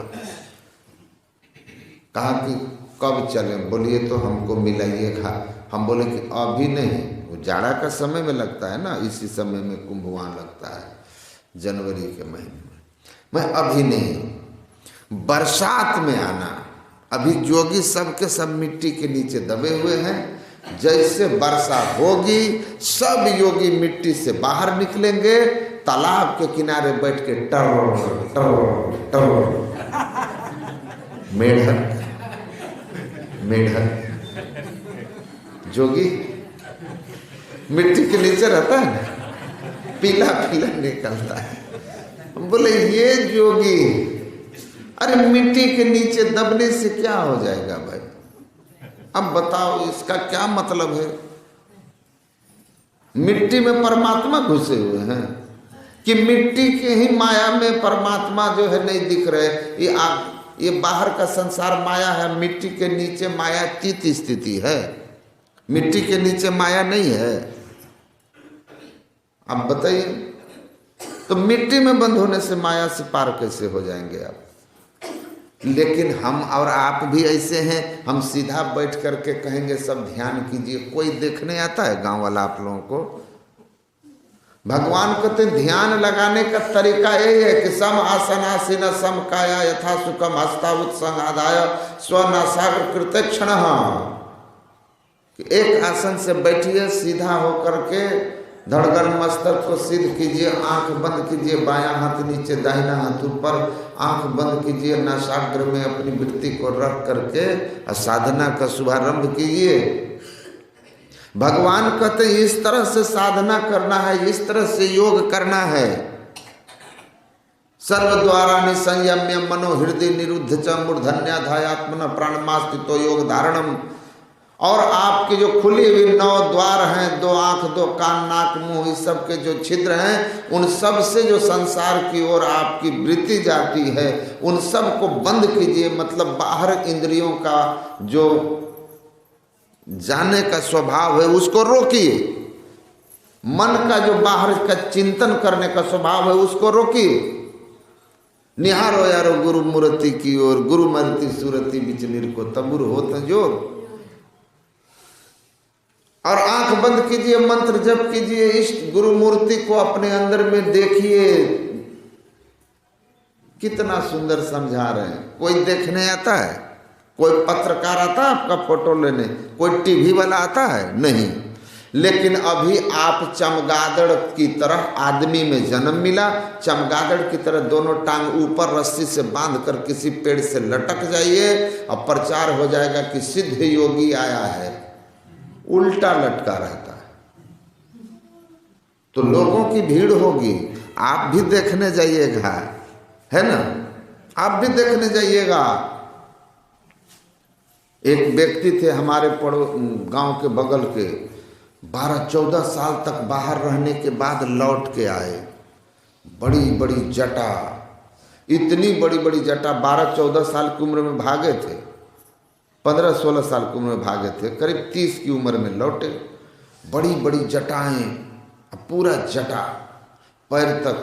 कहा कि कब चलें? बोलिए तो हमको मिलाइएगा। हम बोले कि अभी नहीं, वो जाड़ा का समय में लगता है ना, इसी समय में कुंभ वहाँ लगता है, जनवरी के महीने में। मैं अभी नहीं, बरसात में आना। अभी जोगी सब के सब मिट्टी के नीचे दबे हुए हैं। जैसे वर्षा होगी सब योगी मिट्टी से बाहर निकलेंगे, तालाब के किनारे बैठ के टर टर टर, मेढक मेढक जोगी मिट्टी के नीचे रहता है ना, पीला पीला निकलता है। हम बोले ये जोगी, अरे मिट्टी के नीचे दबने से क्या हो जाएगा भाई? अब बताओ इसका क्या मतलब है? मिट्टी में परमात्मा घुसे हुए हैं कि मिट्टी के ही माया में परमात्मा जो है नहीं दिख रहे। ये बाहर का संसार माया है, मिट्टी के नीचे मायातीत स्थिति है, मिट्टी के नीचे माया नहीं है। अब बताइए, तो मिट्टी में बंद होने से माया से पार कैसे हो जाएंगे आप? लेकिन हम और आप भी ऐसे हैं, हम सीधा बैठ करके कहेंगे सब ध्यान कीजिए। कोई देखने आता है गांव वाला आप लोगों को? भगवान कहते ध्यान लगाने का तरीका यही है कि सम आसनासीन सम काया यथा सुखम हस्तावुत संगादाय स्वनासाग्र कृतक्षण। कि एक आसन से बैठिए, सीधा होकर के धड़कन मस्तक को सिद्ध कीजिए, आंख बंद कीजिए, बायां हाथ नीचे दाहिना हाथ ऊपर, आंख बंद कीजिए, नासाग्र में अपनी वृत्ति को रख करके साधना का शुभारंभ कीजिए। भगवान कहते हैं इस तरह से साधना करना है, इस तरह से योग करना है। सर्व द्वारा निसंयम्य मनो हृदय निरुद्ध च मूर्धन्याधायात्मन प्राणमास्थितो योग धारणम। और आपके जो खुली हुई 9 द्वार हैं, 2 आंख 2 कान नाक मुंह, इस सब के जो छिद्र हैं, उन सब से जो संसार की ओर आपकी वृत्ति जाती है उन सब को बंद कीजिए। मतलब बाहर इंद्रियों का जो जाने का स्वभाव है उसको रोकिए, मन का जो बाहर का चिंतन करने का स्वभाव है उसको रोकिए। निहारो यारो गुरु मूर्ति की ओर, गुरु मूर्ति सूरति बिच को तबुर होत जोर। और आंख बंद कीजिए, मंत्र जप कीजिए, इष्ट गुरु मूर्ति को अपने अंदर में देखिए। कितना सुंदर समझा रहे हैं। कोई देखने आता है? कोई पत्रकार आता है आपका फोटो लेने? कोई टीवी वाला आता है? नहीं। लेकिन अभी आप चमगादड़ की तरह आदमी में जन्म मिला, चमगादड़ की तरह दोनों टांग ऊपर रस्सी से बांध कर किसी पेड़ से लटक जाइए और प्रचार हो जाएगा कि सिद्ध योगी आया है। उल्टा लटका रहता है तो लोगों की भीड़ होगी। आप भी देखने जाइएगा, है ना? आप भी देखने जाइएगा। एक व्यक्ति थे हमारे गांव के बगल के, 12-14 साल तक बाहर रहने के बाद लौट के आए। बड़ी बड़ी जटा, इतनी बड़ी बड़ी जटा, 12-14 साल की उम्र में भागे थे, 15-16 साल की उम्र में भागे थे, करीब 30 की उम्र में लौटे। बड़ी बड़ी जटाएं, पूरा जटा पैर तक,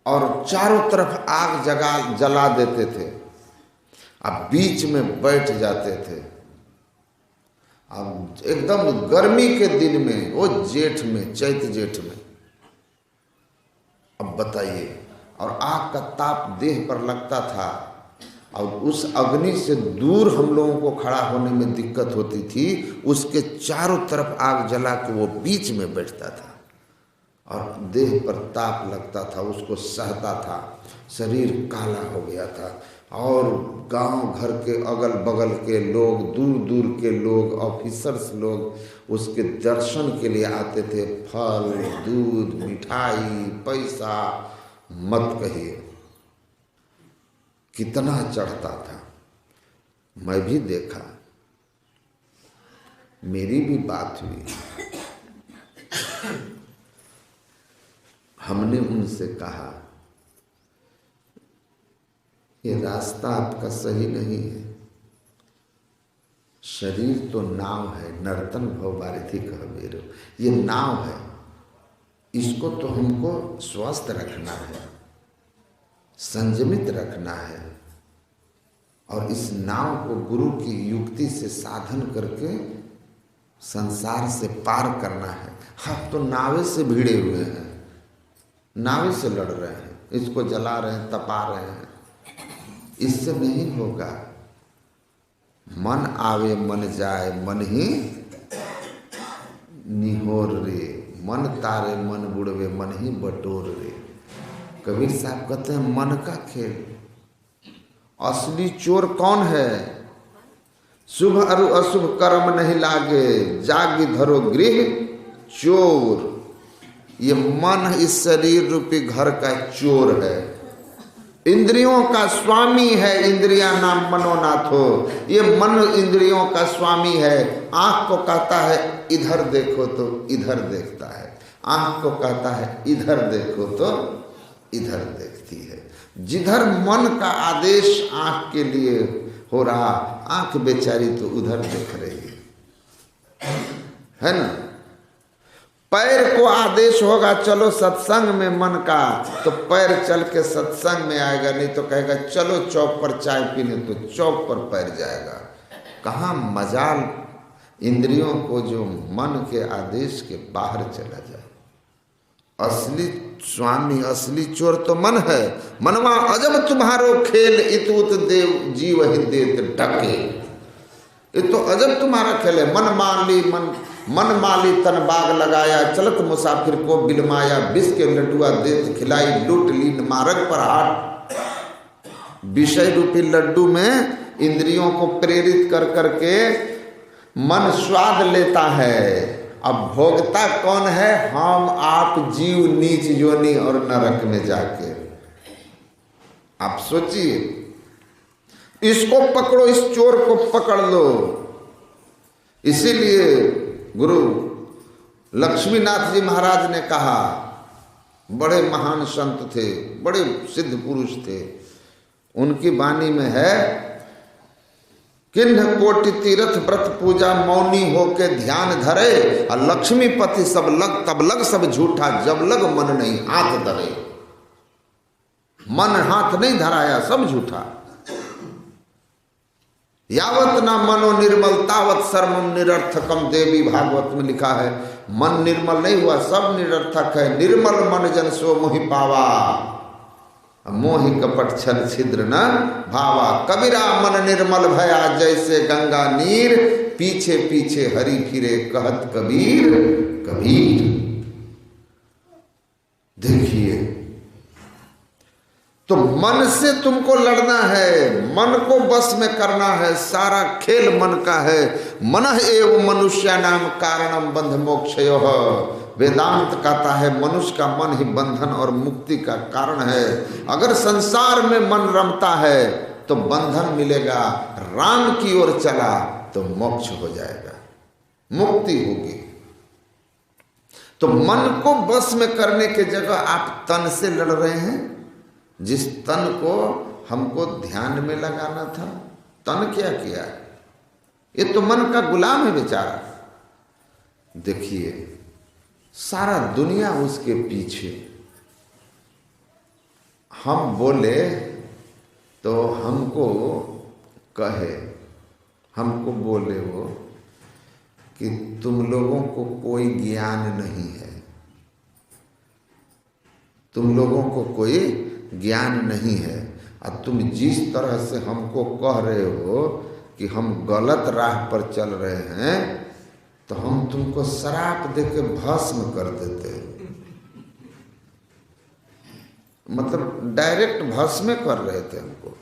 और चारों तरफ आग जला देते थे। अब बीच में बैठ जाते थे। अब एकदम गर्मी के दिन में, वो जेठ में, चैत जेठ में, अब बताइए। और आग का ताप देह पर लगता था और उस अग्नि से दूर हम लोगों को खड़ा होने में दिक्कत होती थी। उसके चारों तरफ आग जला के वो बीच में बैठता था और देह पर ताप लगता था, उसको सहता था। शरीर काला हो गया था और गांव घर के अगल बगल के लोग, दूर दूर के लोग, ऑफिसर्स लोग उसके दर्शन के लिए आते थे। फल, दूध, मिठाई, पैसा मत कहिए, कितना चढ़ता था। मैं भी देखा, मेरी भी बात हुई। हमने उनसे कहा ये रास्ता आपका सही नहीं है। शरीर तो नाव है, नर्तन भव बारिधि कह मेरो, ये नाव है, इसको तो हमको स्वस्थ रखना है, संयमित रखना है और इस नाव को गुरु की युक्ति से साधन करके संसार से पार करना है। हम तो नावे से भिड़े हुए हैं, नावे से लड़ रहे हैं, इसको जला रहे हैं, तपा रहे हैं। इससे नहीं होगा। मन आवे मन जाए मन ही निहोर रे, मन तारे मन बुड़वे मन ही बटोर रे। कबीर साहब कहते हैं मन का खेल। असली चोर कौन है? शुभ अरु अशुभ कर्म नहीं लागे, जागी धरो गृह चोर। ये मन इस शरीर रूपी घर का चोर है, इंद्रियों का स्वामी है। इंद्रिया नाम मनोनाथो, ये मन इंद्रियों का स्वामी है। आंख को कहता है इधर देखो तो इधर देखता है, आंख को कहता है इधर देखो तो इधर देखती है। जिधर मन का आदेश आंख के लिए हो रहा, आंख बेचारी तो उधर देख रही है ना। पैर को आदेश होगा चलो सत्संग में मन का, तो पैर चल के सत्संग में आएगा, नहीं तो कहेगा चलो चौक पर चाय पीने, तो चौक पर पैर जाएगा। कहाँ मजाल इंद्रियों को जो मन के आदेश के बाहर चला जाए। असली स्वामी, असली चोर तो मन है। मनवा अजब तुम्हारो खेल, इत उत देव जीव ही देत ढके। ये तो अजब तुम्हारा खेल है। मन माली तन बाग लगाया, चलत मुसाफिर को बिलमाया। बिस के लड्डुआ देत खिलाई, लूट लीन मार्ग पर हाट। विषय रूपी लड्डू में इंद्रियों को प्रेरित कर करके मन स्वाद लेता है। अब भोगता कौन है? हम आप जीव नीच योनि और नरक में जाके। आप सोचिए, इसको पकड़ो, इस चोर को पकड़ लो। इसीलिए गुरु लक्ष्मीनाथ जी महाराज ने कहा, बड़े महान संत थे, बड़े सिद्ध पुरुष थे, उनकी वाणी में है, किन्ह कोटि तीर्थ व्रत पूजा मौनी होके ध्यान धरे, और लक्ष्मीपति सब लग तब लग सब झूठा, जब लग मन नहीं हाथ धरे। मन हाथ नहीं धराया, सब झूठा। यावत ना मनो निर्मल तावत सर्वम निरर्थकम, देवी भागवत में लिखा है। मन निर्मल नहीं हुआ, सब निरर्थक है। निर्मल मन जन सो मोहि पावा, मोहि कपट छल छिद्र न भावा। कबीरा मन निर्मल भया जैसे गंगा नीर, पीछे पीछे हरि फिरे कहत कबीर कबीर। देखिए, तो मन से तुमको लड़ना है, मन को बस में करना है। सारा खेल मन का है। मनः एव मनुष्याणाम कारणम बंध मोक्षयोः। वेदांत कहता है मनुष्य का मन ही बंधन और मुक्ति का कारण है। अगर संसार में मन रमता है तो बंधन मिलेगा, राम की ओर चला तो मोक्ष हो जाएगा, मुक्ति होगी। तो मन को बस में करने के जगह आप तन से लड़ रहे हैं। जिस तन को हमको ध्यान में लगाना था, तन क्या किया? ये तो मन का गुलाम है बेचारा। देखिए, सारा दुनिया उसके पीछे। हम बोले तो हमको कहे, हमको बोले वो कि तुम लोगों को कोई ज्ञान नहीं है, तुम लोगों को कोई ज्ञान नहीं है। और तुम जिस तरह से हमको कह रहे हो कि हम गलत राह पर चल रहे हैं, तो हम तुमको शराप देके भस्म कर देते। मतलब डायरेक्ट भस्म कर रहे थे हमको।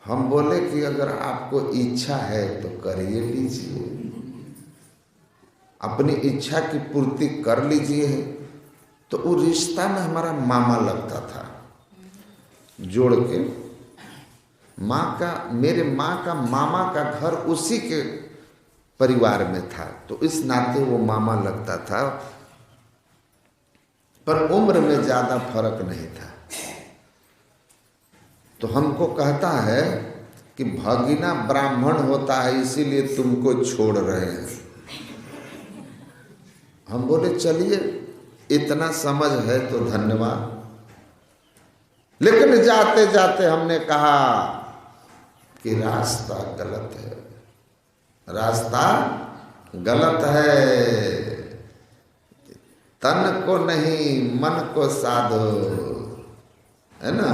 हम बोले कि अगर आपको इच्छा है तो करिए लीजिए, अपनी इच्छा की पूर्ति कर लीजिए। तो वो रिश्ता में हमारा मामा लगता था, जोड़ के माँ का, मेरे माँ का मामा का घर उसी के परिवार में था, तो इस नाते वो मामा लगता था। पर उम्र में ज्यादा फर्क नहीं था। तो हमको कहता है कि भगिना ब्राह्मण होता है इसीलिए तुमको छोड़ रहे हैं। हम बोले चलिए, इतना समझ है तो धन्यवाद। लेकिन जाते जाते हमने कहा कि रास्ता गलत है, रास्ता गलत है। तन को नहीं मन को साधो, है ना।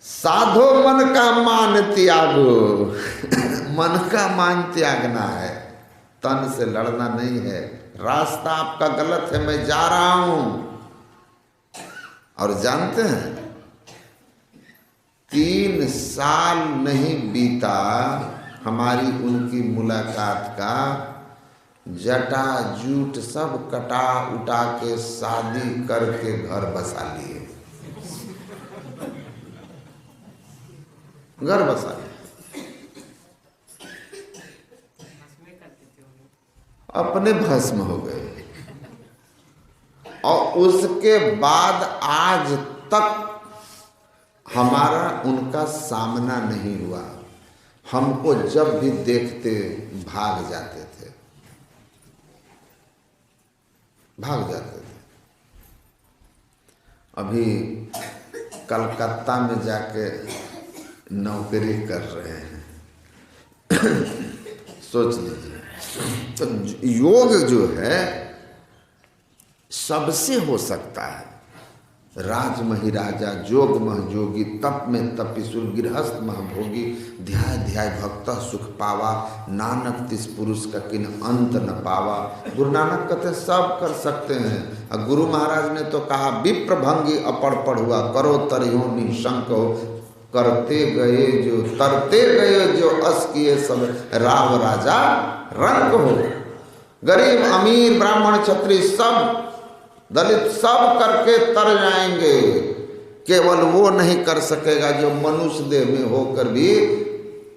साधो मन का मान त्यागो। मन का मान त्यागना है, तन से लड़ना नहीं है। रास्ता आपका गलत है, मैं जा रहा हूं। और जानते हैं 3 साल नहीं बीता हमारी उनकी मुलाकात का, जटा जूट सब कटा उटा के शादी करके घर बसा लिए, घर बसा लिए। अपने भस्म हो गए। और उसके बाद आज तक हमारा उनका सामना नहीं हुआ। हमको जब भी देखते भाग जाते थे, भाग जाते थे। अभी कलकत्ता में जाके नौकरी कर रहे हैं। सोच लीजिए। तो योग जो है सबसे हो सकता है। राज मही राजा, जोग मह जोगी, तप में तपिसुर, गृहस्थ मह भोगी, ध्याय ध्याय भक्त सुख पावा, नानक तिस पुरुष का किन अंत न पावा। गुरु नानक कहते सब कर सकते हैं। और गुरु महाराज ने तो कहा विप्र भंगी अपड़ पढ़ुआ, करो तरियो निशंक हो, करते गए जो तरते गए जो अस किए सब राव राजा रंग हो। गरीब अमीर ब्राह्मण क्षत्रिय सब दलित सब करके तर जाएंगे, केवल वो नहीं कर सकेगा जो मनुष्य देह में होकर भी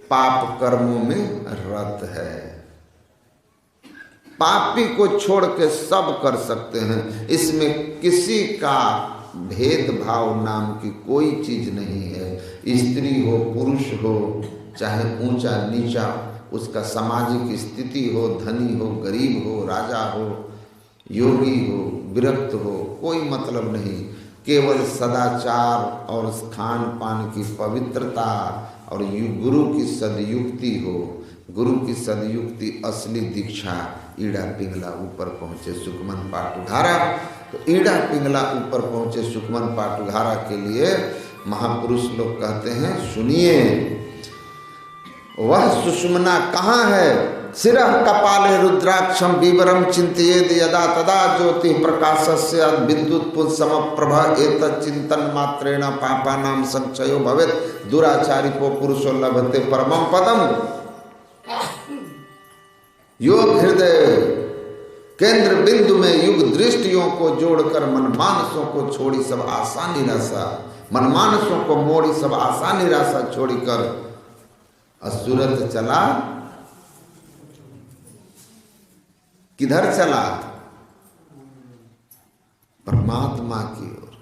पाप कर्मों में रत है। पापी को छोड़ के सब कर सकते हैं। इसमें किसी का भेदभाव नाम की कोई चीज नहीं है। स्त्री हो पुरुष हो, चाहे ऊंचा नीचा, उसका सामाजिक स्थिति हो, धनी हो गरीब हो, राजा हो योगी हो विरक्त हो, कोई मतलब नहीं। केवल सदाचार और खान पान की पवित्रता और गुरु की सदयुक्ति हो। गुरु की सदयुक्ति असली दीक्षा। ईड़ा पिंगला ऊपर पहुँचे सुखमन पाटुघारा। तो ईड़ा पिंगला ऊपर पहुँचे सुखमन पाटुघारा के लिए महापुरुष लोग कहते हैं, सुनिए वह सुषुम्ना कहाँ है? सिरः कपाले रुद्राक्षम विवरम चिंतयेद यदा तदा ज्योति प्रकाशस्य विद्युत पुंज समप्रभा एतत् चिंतन मात्रेण पापानां संक्षयो भवेत् दुराचारिको पुरुषो लभते परमं पदम। योग हृदय केंद्र बिंदु में युग दृष्टियों को जोड़कर मनमानसों को छोड़ी सब आशा निराशा, मनमानसों को मोड़ी सब आशा निराशा छोड़कर असुरत चला। किधर चला? परमात्मा की ओर।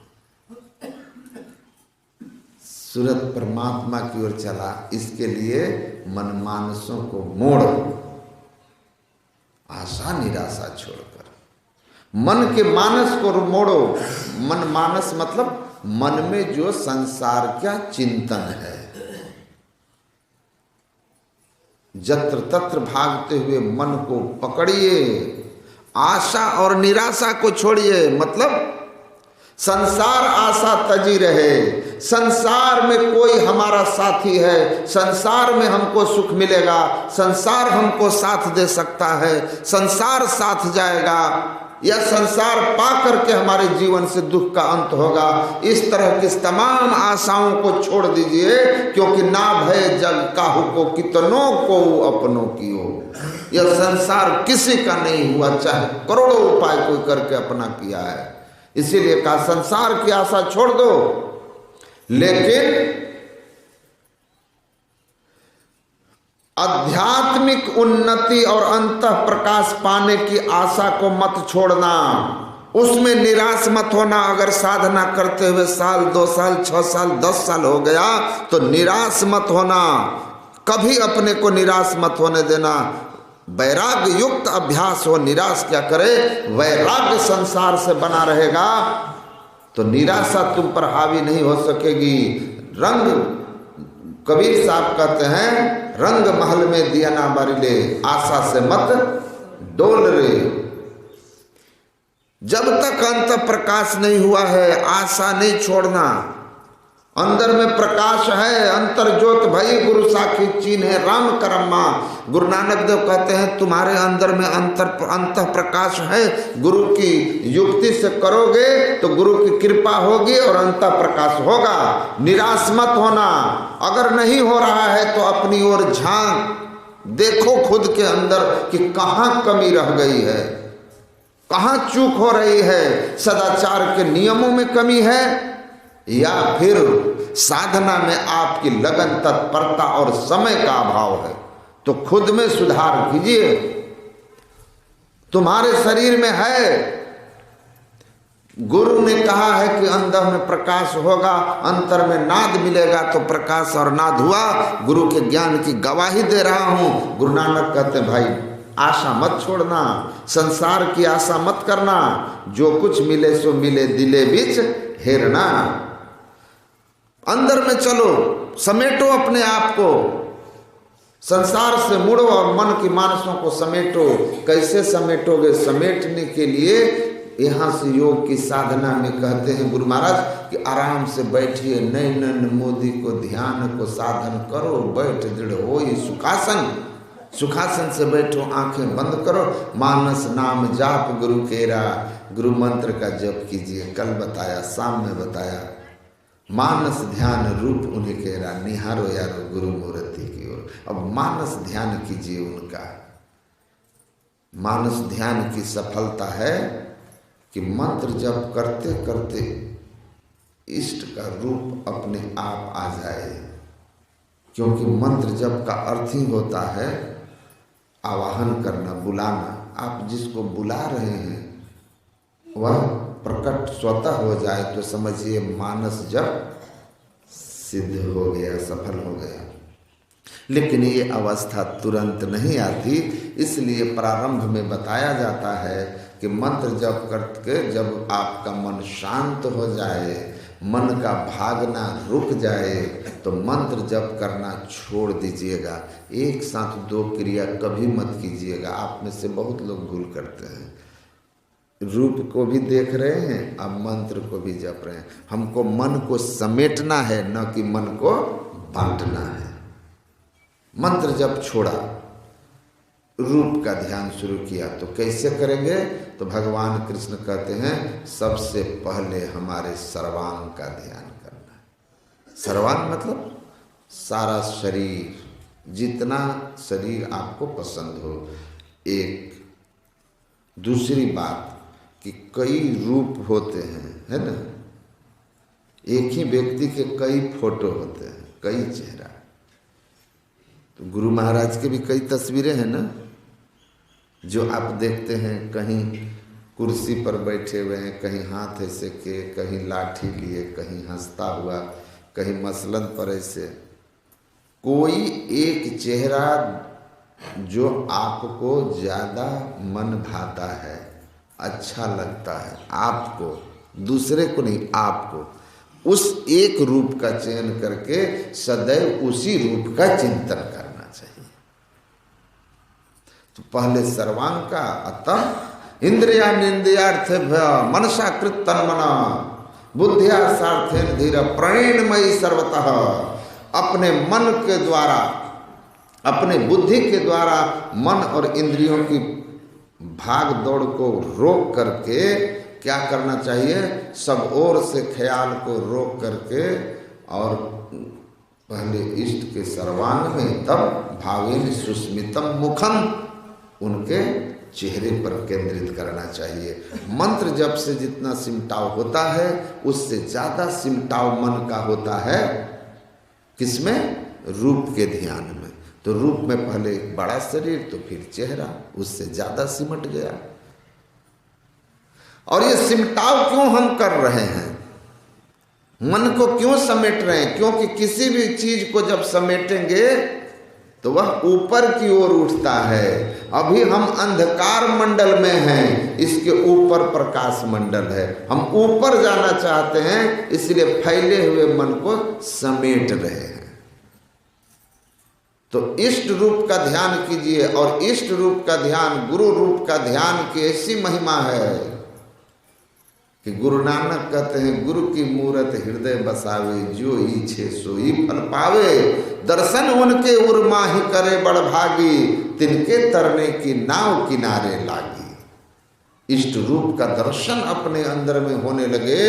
सूरत परमात्मा की ओर चला। इसके लिए मनमानसों को मोड़, आशा निराशा छोड़कर मन के मानस को मोड़ो। मन मानस मतलब मन में जो संसार का चिंतन है। जत्र तत्र भागते हुए मन को पकड़िए, आशा और निराशा को छोड़िए। मतलब संसार आशा तजी रहे, संसार में कोई हमारा साथी है, संसार में हमको सुख मिलेगा, संसार हमको साथ दे सकता है, संसार साथ जाएगा, या संसार पा करके हमारे जीवन से दुख का अंत होगा। इस तरह की तमाम आशाओं को छोड़ दीजिए, क्योंकि ना भय जग काहू को कितनों को अपनों की हो। यह संसार किसी का नहीं हुआ, चाहे करोड़ों उपाय कोई करके अपना किया है। इसीलिए कहा संसार की आशा छोड़ दो, लेकिन आध्यात्मिक उन्नति और अंतः प्रकाश पाने की आशा को मत छोड़ना। उसमें निराश मत होना। अगर साधना करते हुए साल 2 साल 6 साल 10 साल हो गया तो निराश मत होना। कभी अपने को निराश मत होने देना। वैराग्य युक्त अभ्यास हो। निराश क्या करे? वैराग्य संसार से बना रहेगा तो निराशा तुम पर हावी नहीं हो सकेगी। रंग कबीर साहब कहते हैं, रंग महल में दिया ना बारिले, आशा से मत डोल रे। जब तक अंत प्रकाश नहीं हुआ है, आशा नहीं छोड़ना। अंदर में प्रकाश है, अंतर ज्योत भई गुरु साखी चीन है राम करम्मा। गुरु नानक देव कहते हैं तुम्हारे अंदर में अंत प्रकाश है। गुरु की युक्ति से करोगे तो गुरु की कृपा होगी और अंत प्रकाश होगा। निराश मत होना। अगर नहीं हो रहा है तो अपनी ओर झांक, देखो खुद के अंदर कि कहाँ कमी रह गई है, कहाँ चूक हो रही है। सदाचार के नियमों में कमी है या फिर साधना में आपकी लगन, तत्परता और समय का अभाव है, तो खुद में सुधार कीजिए। तुम्हारे शरीर में है। गुरु ने कहा है कि अंदर में प्रकाश होगा, अंतर में नाद मिलेगा, तो प्रकाश और नाद हुआ। गुरु के ज्ञान की गवाही दे रहा हूं। गुरु नानक कहते भाई आशा मत छोड़ना, संसार की आशा मत करना। जो कुछ मिले सो मिले, दिले बीच हेरना। अंदर में चलो, समेटो अपने आप को, संसार से मुड़ो और मन की मानसों को समेटो। कैसे समेटोगे? समेटने के लिए यहाँ से योग की साधना में कहते हैं गुरु महाराज कि आराम से बैठिए, नैनन मोदी को ध्यान को साधन करो, बैठ दृढ़ हो ये सुखासन। सुखासन से बैठो, आंखें बंद करो, मानस नाम जाप गुरु केरा। गुरु मंत्र का जप कीजिए। कल बताया, शाम में बताया। मानस ध्यान रूप उन्हें केरा, निहारो यारो गुरु मूर्ति की ओर। अब मानस ध्यान कीजिए उनका। मानस ध्यान की सफलता है कि मंत्र जप करते करते इष्ट का रूप अपने आप आ जाए। क्योंकि मंत्र जप का अर्थ ही होता है आवाहन करना, बुलाना। आप जिसको बुला रहे हैं वह प्रकट स्वतः हो जाए तो समझिए मानस जप सिद्ध हो गया, सफल हो गया। लेकिन ये अवस्था तुरंत नहीं आती, इसलिए प्रारंभ में बताया जाता है कि मंत्र जप करके जब आपका मन शांत हो जाए, मन का भागना रुक जाए, तो मंत्र जप करना छोड़ दीजिएगा। एक साथ दो क्रिया कभी मत कीजिएगा। आप में से बहुत लोग भूल करते हैं, रूप को भी देख रहे हैं, अब मंत्र को भी जप रहे हैं। हमको मन को समेटना है, न कि मन को बांटना है। मंत्र जप छोड़ा, रूप का ध्यान शुरू किया, तो कैसे करेंगे? तो भगवान कृष्ण कहते हैं सबसे पहले हमारे सर्वांग का ध्यान करना है। सर्वांग मतलब सारा शरीर, जितना शरीर आपको पसंद हो। एक दूसरी बात कि कई रूप होते हैं, है ना, एक ही व्यक्ति के कई फोटो होते हैं, कई चेहरा। तो गुरु महाराज के भी कई तस्वीरें हैं ना, जो आप देखते हैं, कहीं कुर्सी पर बैठे हुए हैं, कहीं हाथ ऐसे के, कहीं लाठी लिए, कहीं हंसता हुआ, कहीं मसलन पर ऐसे। कोई एक चेहरा जो आपको ज़्यादा मन भाता है, अच्छा लगता है आपको, दूसरे को नहीं, आपको, उस एक रूप का चयन करके सदैव उसी रूप का चिंतन करना चाहिए। तो पहले सर्वांग का, अतः इंद्रिया निंद्रियार्थ मनसा कृत तन्मना बुद्धिया सार्थेन धीर प्रणेनमयी सर्वतः। अपने मन के द्वारा, अपने बुद्धि के द्वारा मन और इंद्रियों की भाग दौड़ को रोक करके क्या करना चाहिए? सब ओर से ख्याल को रोक करके और पहले इष्ट के सर्वांग में, तब भावेन सुस्मितम मुखम, उनके चेहरे पर केंद्रित करना चाहिए। मंत्र जप से जितना सिमटाव होता है, उससे ज़्यादा सिमटाव मन का होता है किसमें? रूप के ध्यान में। तो रूप में पहले एक बड़ा शरीर, तो फिर चेहरा, उससे ज़्यादा सिमट गया। और ये सिमटाव क्यों हम कर रहे हैं? मन को क्यों समेट रहे हैं? क्योंकि किसी भी चीज को जब समेटेंगे तो वह ऊपर की ओर उठता है। अभी हम अंधकार मंडल में हैं, इसके ऊपर प्रकाश मंडल है। हम ऊपर जाना चाहते हैं, इसलिए फैले हुए मन को समेट रहे हैं। तो इष्ट रूप का ध्यान कीजिए, और इष्ट रूप का ध्यान, गुरु रूप का ध्यान की ऐसी महिमा है कि गुरु नानक कहते हैं, गुरु की मूरत हृदय बसावे, जो इच्छे सोई फल पावे। दर्शन उनके उर्मा ही करे बड़ भागी, तिनके तरने की नाव किनारे लागी। इष्ट रूप का दर्शन अपने अंदर में होने लगे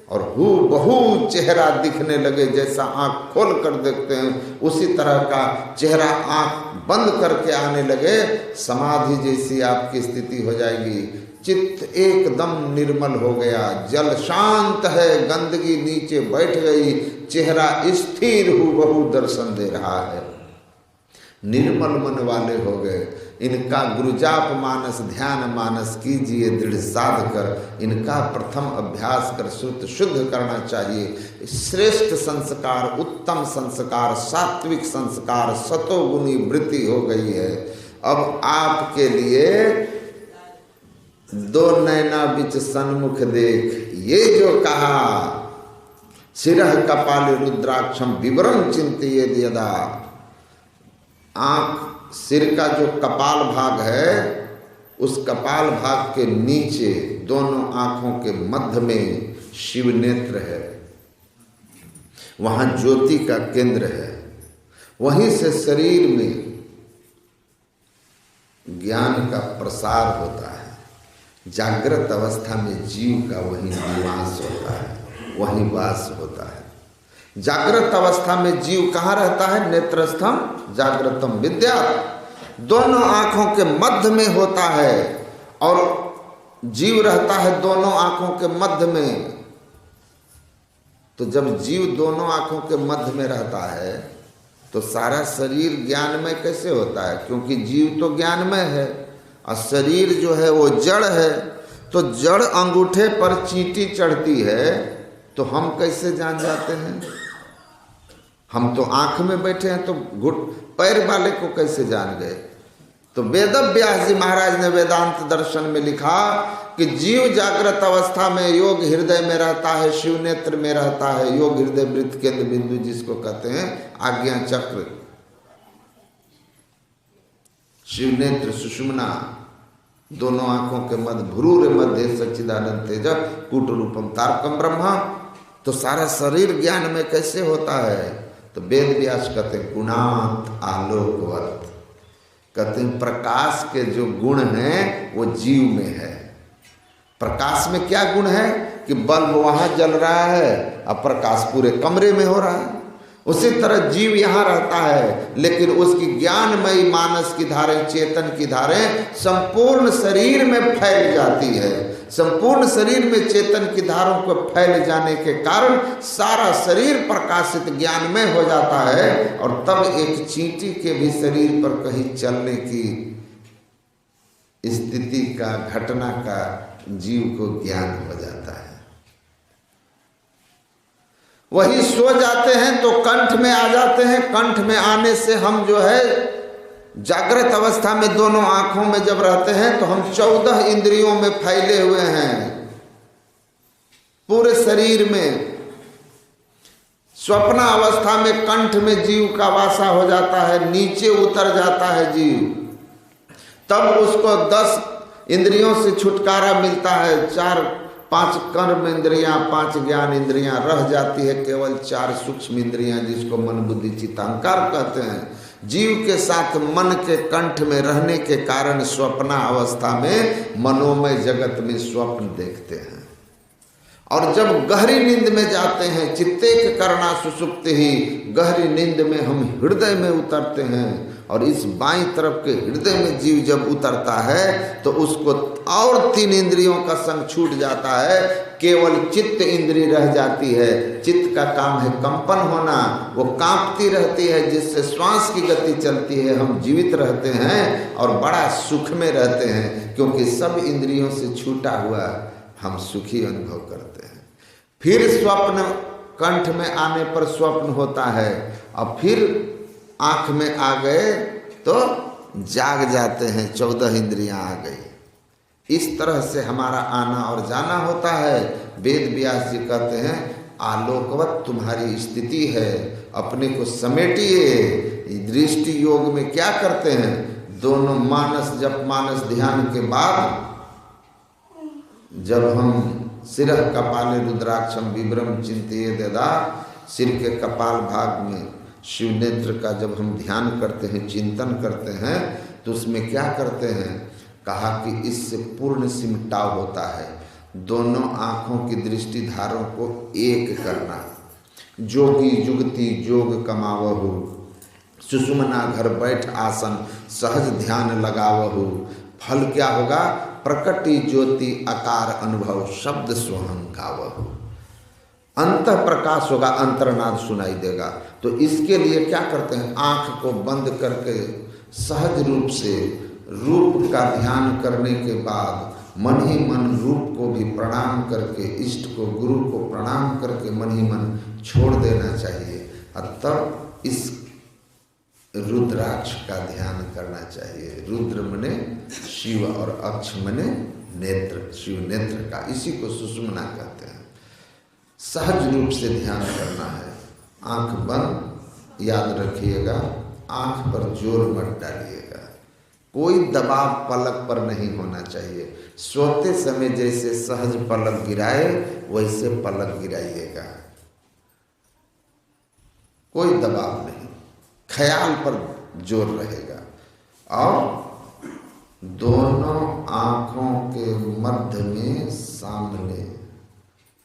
और हू बहू चेहरा दिखने लगे। जैसा आंख खोल कर देखते हैं, उसी तरह का चेहरा आंख बंद करके आने लगे। समाधि जैसी आपकी स्थिति हो जाएगी। चित्त एकदम निर्मल हो गया, जल शांत है, गंदगी नीचे बैठ गई, चेहरा स्थिर हूबहू दर्शन दे रहा है। निर्मल मन वाले हो गए। इनका गुरुजाप मानस, ध्यान मानस कीजिए दृढ़ साध कर। इनका प्रथम अभ्यास कर श्रुत शुद्ध करना चाहिए। श्रेष्ठ संस्कार, उत्तम संस्कार, सात्विक संस्कार, सतोगुणी वृत्ति हो गई है। अब आपके लिए दो नैना बिच सन्मुख देख, ये जो कहा, शिरः कपाले रुद्राक्षम विवरण चिंतिये यदा। आंख, सिर का जो कपाल भाग है, उस कपाल भाग के नीचे दोनों आंखों के मध्य में शिव नेत्र है, वहां ज्योति का केंद्र है। वहीं से शरीर में ज्ञान का प्रसार होता है। जागृत अवस्था में जीव का वहीं निवास होता है, वहीं वास होता है। जागृत अवस्था में जीव कहाँ रहता है? नेत्रस्थम जागृतम विद्या, दोनों आंखों के मध्य में होता है, और जीव रहता है दोनों आंखों के मध्य में। तो जब जीव दोनों आंखों के मध्य में रहता है, तो सारा शरीर ज्ञानमय कैसे होता है? क्योंकि जीव तो ज्ञानमय है और शरीर जो है वो जड़ है। तो जड़ अंगूठे पर चींटी चढ़ती है तो हम कैसे जान जाते हैं? हम तो आंख में बैठे हैं, तो पैर वाले को कैसे जान गए? तो वेद व्यास जी महाराज ने वेदांत दर्शन में लिखा कि जीव जागृत अवस्था में योग हृदय में रहता है, शिव नेत्र में रहता है। योग हृदय वृत्त केंद्र बिंदु जिसको कहते हैं, आज्ञा चक्र, शिव नेत्र, सुषुम्ना, दोनों आंखों के मध्य भ्रूर मध्य सच्चिदानंद तेज कूट रूपम तारकम ब्रह्मा। तो सारा शरीर ज्ञान में कैसे होता है? तो वेद व्यास कहते हैं गुणांत आलोकवत, कहते हैं प्रकाश के जो गुण हैं वो जीव में है। प्रकाश में क्या गुण है कि बल्ब वहां जल रहा है अब प्रकाश पूरे कमरे में हो रहा है। उसी तरह जीव यहाँ रहता है, लेकिन उसकी ज्ञानमयी मानस की धारें, चेतन की धारें संपूर्ण शरीर में फैल जाती है। संपूर्ण शरीर में चेतन की धारों को फैल जाने के कारण सारा शरीर प्रकाशित ज्ञान में हो जाता है। और तब एक चींटी के भी शरीर पर कहीं चलने की स्थिति का, घटना का जीव को ज्ञान हो जाता है। वही सो जाते हैं तो कंठ में आ जाते हैं। कंठ में आने से हम जो है जागृत अवस्था में दोनों आंखों में जब रहते हैं तो हम 14 इंद्रियों में फैले हुए हैं पूरे शरीर में। स्वप्न अवस्था में कंठ में जीव का वासा हो जाता है, नीचे उतर जाता है जीव। तब उसको 10 इंद्रियों से छुटकारा मिलता है। 5 कर्म इंद्रियां, 5 ज्ञान इंद्रियां रह जाती है, केवल 4 सूक्ष्म इंद्रियां जिसको मन बुद्धि चित्त अहंकार कहते हैं। जीव के साथ मन के कंठ में रहने के कारण स्वप्न अवस्था में मनोमय जगत में स्वप्न देखते हैं। और जब गहरी नींद में जाते हैं, चित्ते करना सुसुप्ति ही, गहरी नींद में हम हृदय में उतरते हैं। और इस बाईं तरफ के हृदय में जीव जब उतरता है तो उसको और 3 इंद्रियों का संग छूट जाता है, केवल चित्त इंद्रिय रह जाती है। चित्त का काम है कंपन होना, वो कांपती रहती है जिससे श्वास की गति चलती है। हम जीवित रहते हैं और बड़ा सुख में रहते हैं, क्योंकि सब इंद्रियों से छूटा हुआ हम सुखी अनुभव करते हैं। फिर स्वप्न, कंठ में आने पर स्वप्न होता है, और फिर आंख में आ गए तो जाग जाते हैं, 14 इंद्रियां आ गई। इस तरह से हमारा आना और जाना होता है। वेद व्यास जी कहते हैं आलोकवत तुम्हारी स्थिति है, अपने को समेटिए। दृष्टि योग में क्या करते हैं? दोनों मानस जप, मानस ध्यान के बाद जब हम सिरह कपाले रुद्राक्षम विभ्रम चिंतिये ददा, सिर के कपाल भाग में शिव नेत्र का जब हम ध्यान करते हैं, चिंतन करते हैं, तो उसमें क्या करते हैं? कहा कि इससे पूर्ण सिमटाव होता है। दोनों आँखों की दृष्टि धारों को एक करना। जोगी जुगति जोग कमावहु, सुषुम्ना घर बैठ आसन सहज ध्यान लगावहु। फल क्या होगा? प्रकटी ज्योति आकार अनुभव शब्द स्वहं गावहु। अंत प्रकाश होगा, अंतर्नाद सुनाई देगा। तो इसके लिए क्या करते हैं? आँख को बंद करके सहज रूप से रूप का ध्यान करने के बाद मन ही मन रूप को भी प्रणाम करके, इष्ट को, गुरु को प्रणाम करके मन ही मन छोड़ देना चाहिए। और तब इस रुद्राक्ष का ध्यान करना चाहिए। रुद्र मने शिव और अक्ष मने नेत्र, शिव नेत्र का, इसी को सुषुम्ना कहते हैं। सहज रूप से ध्यान करना है। आंख बंद, याद रखिएगा, आंख पर जोर मत डालिएगा। कोई दबाव पलक पर नहीं होना चाहिए। सोते समय जैसे सहज पलक गिराए वैसे पलक गिराइएगा, कोई दबाव नहीं, ख्याल पर जोर रहेगा। और दोनों आँखों के मध्य में सामने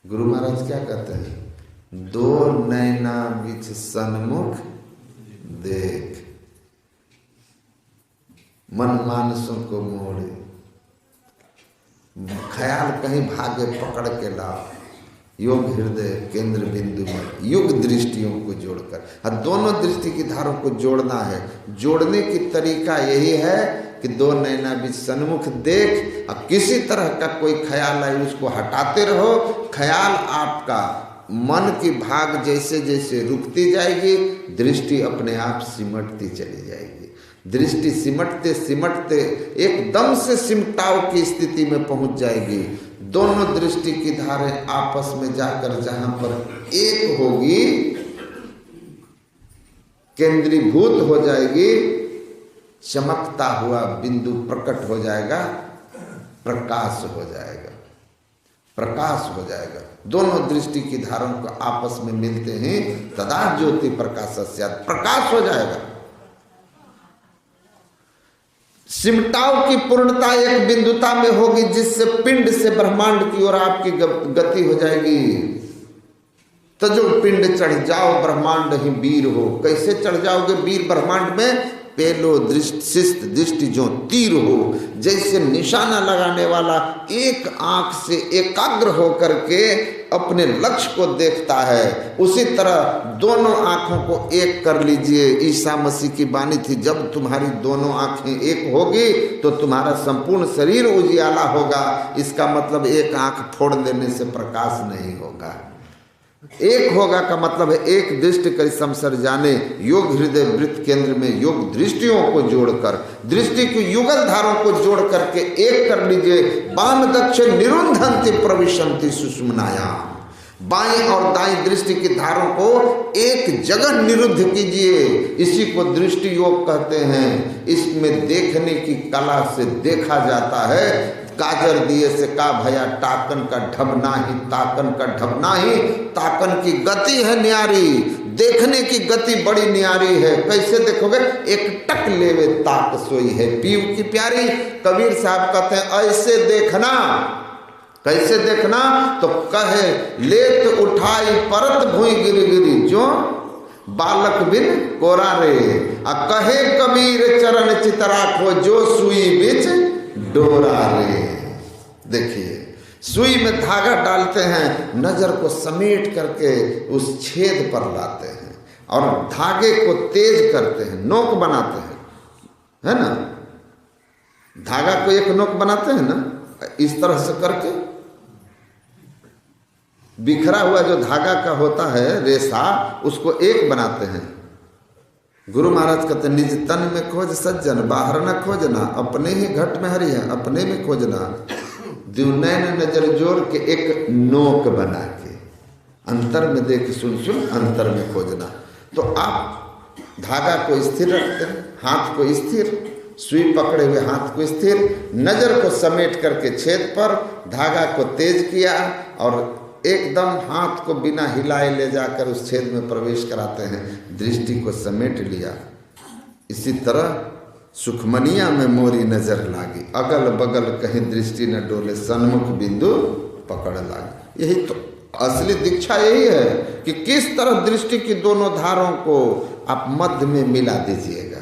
गुरु महाराज क्या कहते हैं? 2 नैना बीच सन्मुख देख, मन मानसों को मोड़े। ख्याल कहीं भागे पकड़ के लाओ। योग हृदय केंद्र बिंदु में युग दृष्टियों को जोड़कर, और दोनों दृष्टि की धारों को जोड़ना है। जोड़ने की तरीका यही है कि 2 नैना बीच सन्मुख देख, और किसी तरह का कोई ख्याल आए उसको हटाते रहो। ख्याल आपका मन की भाग जैसे जैसे रुकती जाएगी, दृष्टि अपने आप सिमटती चली जाएगी। दृष्टि सिमटते सिमटते एकदम से सिमटाव की स्थिति में पहुंच जाएगी। दोनों दृष्टि की धारें आपस में जाकर जहां पर एक होगी, केंद्रीभूत हो जाएगी, चमकता हुआ बिंदु प्रकट हो जाएगा, प्रकाश हो जाएगा, प्रकाश हो जाएगा। दोनों दृष्टि की धारों को आपस में मिलते हैं, तदा ज्योति प्रकाशस्यात्, प्रकाश हो जाएगा। सिमटाव की पूर्णता एक बिंदुता में होगी, जिससे पिंड से ब्रह्मांड की ओर आपकी गति हो जाएगी। तजो पिंड चढ़ जाओ ब्रह्मांड ही वीर हो। कैसे चढ़ जाओगे वीर ब्रह्मांड में? पेलो दृष्टि जो तीर हो, जैसे निशाना लगाने वाला एक आंख से एकाग्र होकर के अपने लक्ष्य को देखता है, उसी तरह दोनों आंखों को एक कर लीजिए। ईसा मसीह की वाणी थी, जब तुम्हारी दोनों आंखें एक होगी तो तुम्हारा संपूर्ण शरीर उजियाला होगा। इसका मतलब एक आंख फोड़ देने से प्रकाश नहीं होगा। एक होगा का मतलब है एक दृष्टि कर संसर जाने, योग हृदय वृत्त केंद्र में योग दृष्टियों को जोड़कर, दृष्टि की युगल धारों को जोड़ करके एक कर लीजिए। वाम दक्षिण निरुंधन्ति प्रविशन्ति सुषुम्नायाम। बाएं और दाएं दृष्टि की धारों को एक जगह निरुद्ध कीजिए। इसी को दृष्टि योग कहते हैं। इसमें देखने की कला से देखा जाता है। काजर दिए से का भया टाकन का ढबना ही, ताकन का ढबना ही, ताकन की गति है न्यारी, देखने की गति बड़ी न्यारी है। कैसे देखोगे? एक टक लेवे ताक सोई है पीव की प्यारी। कबीर साहब कहते हैं ऐसे देखना। कैसे देखना? तो कहे लेत उठाई परत भूई गिरी गिरी, जो बालक बिन कोरा रे। कहे कबीर चरण चितराखो, जो सुई बिच डोरा रे। देखिए, सुई में धागा डालते हैं, नजर को समेट करके उस छेद पर लाते हैं और धागे को तेज करते हैं, नोक बनाते हैं, है ना? धागा को एक नोक बनाते हैं ना, इस तरह से करके बिखरा हुआ जो धागा का होता है रेशा, उसको एक बनाते हैं। गुरु महाराज कहते निज तन में खोज सज्जन, बाहर न खोजना, अपने ही घट में हरि है, अपने में खोजना। द्युनैन नजर जोड़ के एक नोक बना के, अंतर में देख सुन सुन अंतर में खोजना। तो आप धागा को स्थिर रखते हैं, हाथ को स्थिर, सुई पकड़े हुए हाथ को स्थिर, नजर को समेट करके छेद पर, धागा को तेज किया और एकदम हाथ को बिना हिलाए ले जाकर उस छेद में प्रवेश कराते हैं, दृष्टि को समेट लिया। इसी तरह सुखमनिया में मोरी नजर लागी, अगल बगल कहीं दृष्टि न डोले, सन्मुख बिंदु पकड़ लागी। यही तो असली दीक्षा यही है कि किस तरह दृष्टि की दोनों धारों को आप मध्य में मिला दीजिएगा।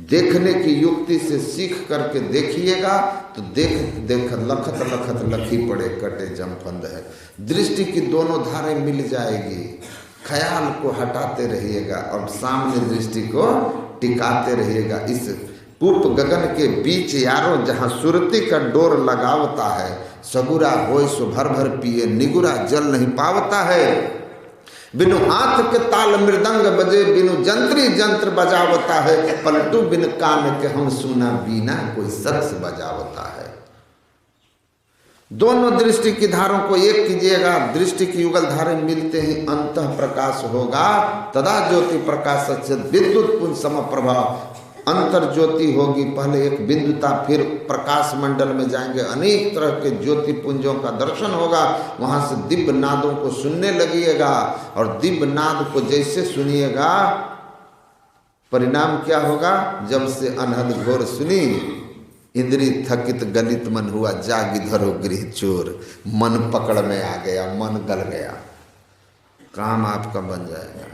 देखने की युक्ति से सीख करके देखिएगा तो देख देख लखत लखत लखी पड़े कटे जमफंद है। दृष्टि की दोनों धारें मिल जाएगी। ख्याल को हटाते रहिएगा और सामने दृष्टि को टिकाते रहिएगा। इस पूप गगन के बीच यारों जहाँ सुरती का डोर लगावता है, सगुरा होय सो भर भर पिए, निगुरा जल नहीं पावता है। बिनु हाथ के ताल मृदंग बजे, बिनु जंत्री जंत्र बजावता है। पलटू बिन कान के हम सुना, बीना कोई शख्स बजावता है। दोनों दृष्टि की धारों को एक कीजिएगा, दृष्टि की युगल धारें मिलते ही अंतः प्रकाश होगा। तदा ज्योति प्रकाश विद्युत पुंज सम प्रभाव, अंतर ज्योति होगी। पहले एक बिंदुता, फिर प्रकाश मंडल में जाएंगे, अनेक तरह के ज्योति पुंजों का दर्शन होगा। वहां से दिव्य नादों को सुनने लगिएगा और दिव्य नाद को जैसे सुनिएगा, परिणाम क्या होगा? जब से अनहद घोर सुनी, इंद्री थकित गलित मन हुआ, जाग इधर गृह चोर। मन पकड़ में आ गया, मन गल गया, काम आपका बन जाएगा।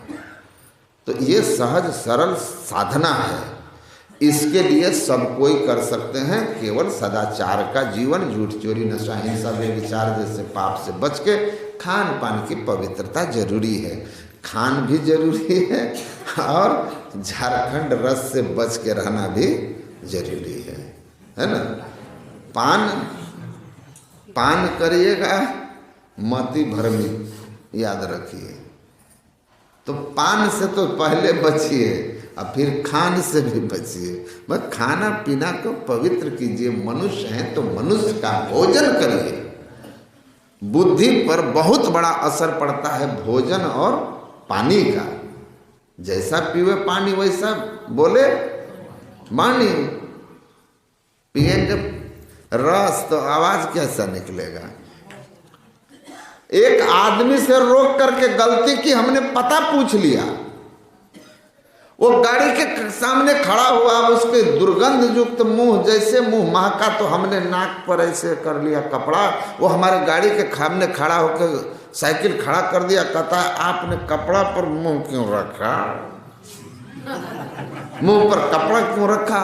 तो ये सहज सरल साधना है। इसके लिए सब कोई कर सकते हैं। केवल सदाचार का जीवन, झूठ चोरी नशा हिंसा व्यभिचार जैसे पाप से बच के खान पान की पवित्रता जरूरी है। खान भी जरूरी है और झारखंड रस से बच के रहना भी जरूरी है ना? पान करिएगा मति भ्रमित, याद रखिए। तो पान से तो पहले बचिए और फिर खान से भी बचिए। बस खाना पीना को पवित्र कीजिए। मनुष्य हैं तो मनुष्य का भोजन करिए। बुद्धि पर बहुत बड़ा असर पड़ता है भोजन और पानी का। जैसा पीवे पानी वैसा बोले वाणी। पिएंगे रस तो आवाज कैसा निकलेगा। एक आदमी से रोक करके गलती की, हमने पता पूछ लिया, वो गाड़ी के सामने खड़ा हुआ, उसके दुर्गंध युक्त मुंह, जैसे मुंह महका तो हमने नाक पर ऐसे कर लिया कपड़ा। वो हमारे गाड़ी के सामने खड़ा होकर साइकिल खड़ा कर दिया। कहता है आपने कपड़ा पर मुंह क्यों रखा, मुंह पर कपड़ा क्यों रखा,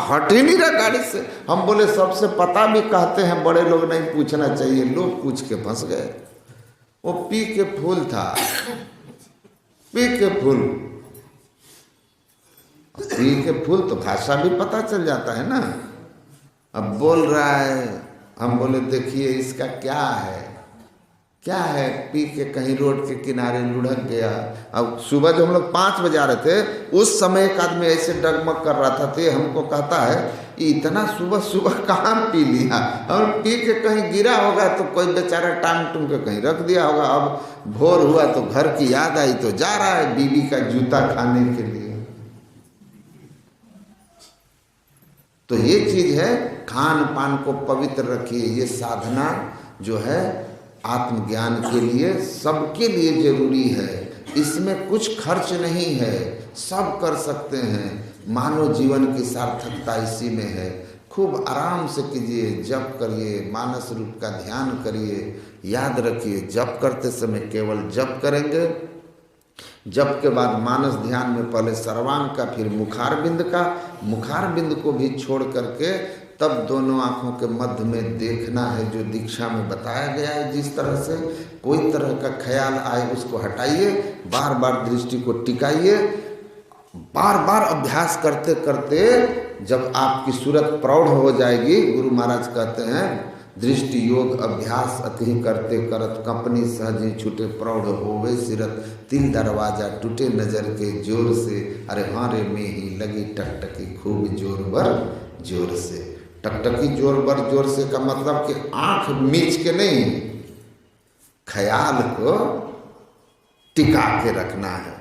हट ही नहीं रहा गाड़ी से। हम बोले सबसे पता भी कहते हैं बड़े लोग, नहीं पूछना चाहिए। लोग पूछ के फंस गए। वो पी के फूल था, पी के फूल, पी के फूल तो भाषा भी पता चल जाता है ना। अब बोल रहा है, हम बोले देखिए इसका क्या है, क्या है। पी के कहीं रोड के किनारे लुढ़क गया। अब सुबह जो हम लोग 5 बजे आ रहे थे, उस समय एक आदमी ऐसे डगमग कर रहा था, तो हमको कहता है इतना सुबह सुबह कहाँ पी लिया। और पी के कहीं गिरा होगा तो कोई बेचारा टांग टूंग के कहीं रख दिया होगा। अब भोर हुआ तो घर की याद आई तो जा रहा है बीवी का जूता खाने के लिए। तो ये चीज है, खान पान को पवित्र रखिए। ये साधना जो है आत्मज्ञान के लिए, सबके लिए जरूरी है। इसमें कुछ खर्च नहीं है, सब कर सकते हैं। मानव जीवन की सार्थकता इसी में है। खूब आराम से कीजिए, जप करिए, मानस रूप का ध्यान करिए। याद रखिए जप करते समय केवल जप करेंगे। जप के बाद मानस ध्यान में पहले सर्वांग का, फिर मुखार बिंद का। मुखार बिंद को भी छोड़ करके तब दोनों आंखों के मध्य में देखना है, जो दीक्षा में बताया गया है। जिस तरह से कोई तरह का ख्याल आए उसको हटाइए, बार बार दृष्टि को टिकाइए। बार बार अभ्यास करते करते जब आपकी सूरत प्रौढ़ हो जाएगी, गुरु महाराज कहते हैं दृष्टि योग अभ्यास अति करते करत कंपनी सहजी छूटे प्रौढ़ होवे सिरत तिल दरवाजा टूटे नजर के जोर से। अरे हारे में ही लगी टकटकी खूब जोर बर जोर से। टकटकी जोर बर जोर से का मतलब कि आंख मीच के नहीं, ख्याल को टिका के रखना है।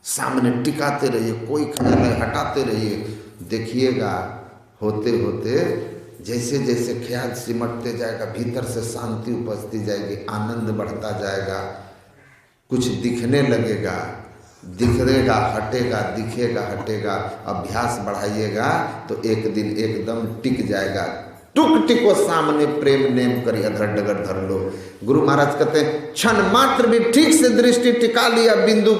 सामने टिकाते रहिए, कोई ख्याल हटाते रहिए। देखिएगा होते होते जैसे जैसे ख्याल सिमटते जाएगा, भीतर से शांति उपजती जाएगी, आनंद बढ़ता जाएगा। कुछ दिखने लगेगा, दिखेगा हटेगा, दिखेगा हटेगा। अभ्यास बढ़ाइएगा तो एक दिन एकदम टिक जाएगा। टुक टिको सामने प्रेम नेम करी अधर डगर धर लो। गुरु महाराज कहते हैं क्षण मात्र भी ठीक से दृष्टि टिका लिया बिंदु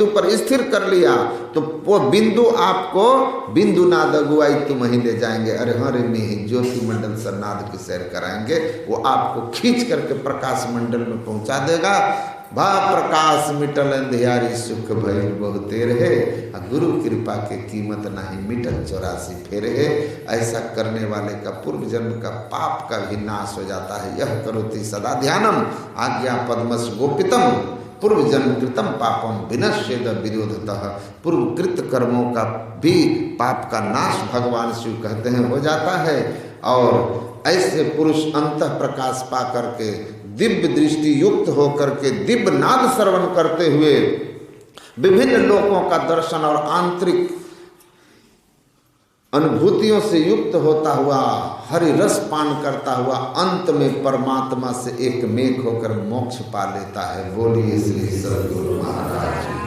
पर स्थिर कर लिया तो वो बिंदु आपको बिंदु नाद अगुवाई तुम ही ले जाएंगे। अरे हरे में ज्योति मंडल सरनाद की सैर कराएंगे। वो आपको खींच करके प्रकाश मंडल में पहुंचा देगा। भा प्रकाश मिटल अंधियारी सुख भय बहुते रहे। गुरु कृपा के कीमत नहीं मिटल 84 फेरे है। ऐसा करने वाले का पूर्व जन्म का पाप का भी नाश हो जाता है। यह करोति सदा ध्यानम आज्ञा पद्मस गोपितम पूर्व जन्म कृतम पापम विनश्येद विरोधतः। पूर्वकृत कर्मों का भी पाप का नाश भगवान शिव कहते हैं हो जाता है। और ऐसे पुरुष अंतः प्रकाश पा करके दिव्य दृष्टि युक्त होकर के दिव्य नाद श्रवण करते हुए विभिन्न लोकों का दर्शन और आंतरिक अनुभूतियों से युक्त होता हुआ हरि रस पान करता हुआ अंत में परमात्मा से एक मेघ होकर मोक्ष पा लेता है। बोलिए श्री सद्गुरु महाराज।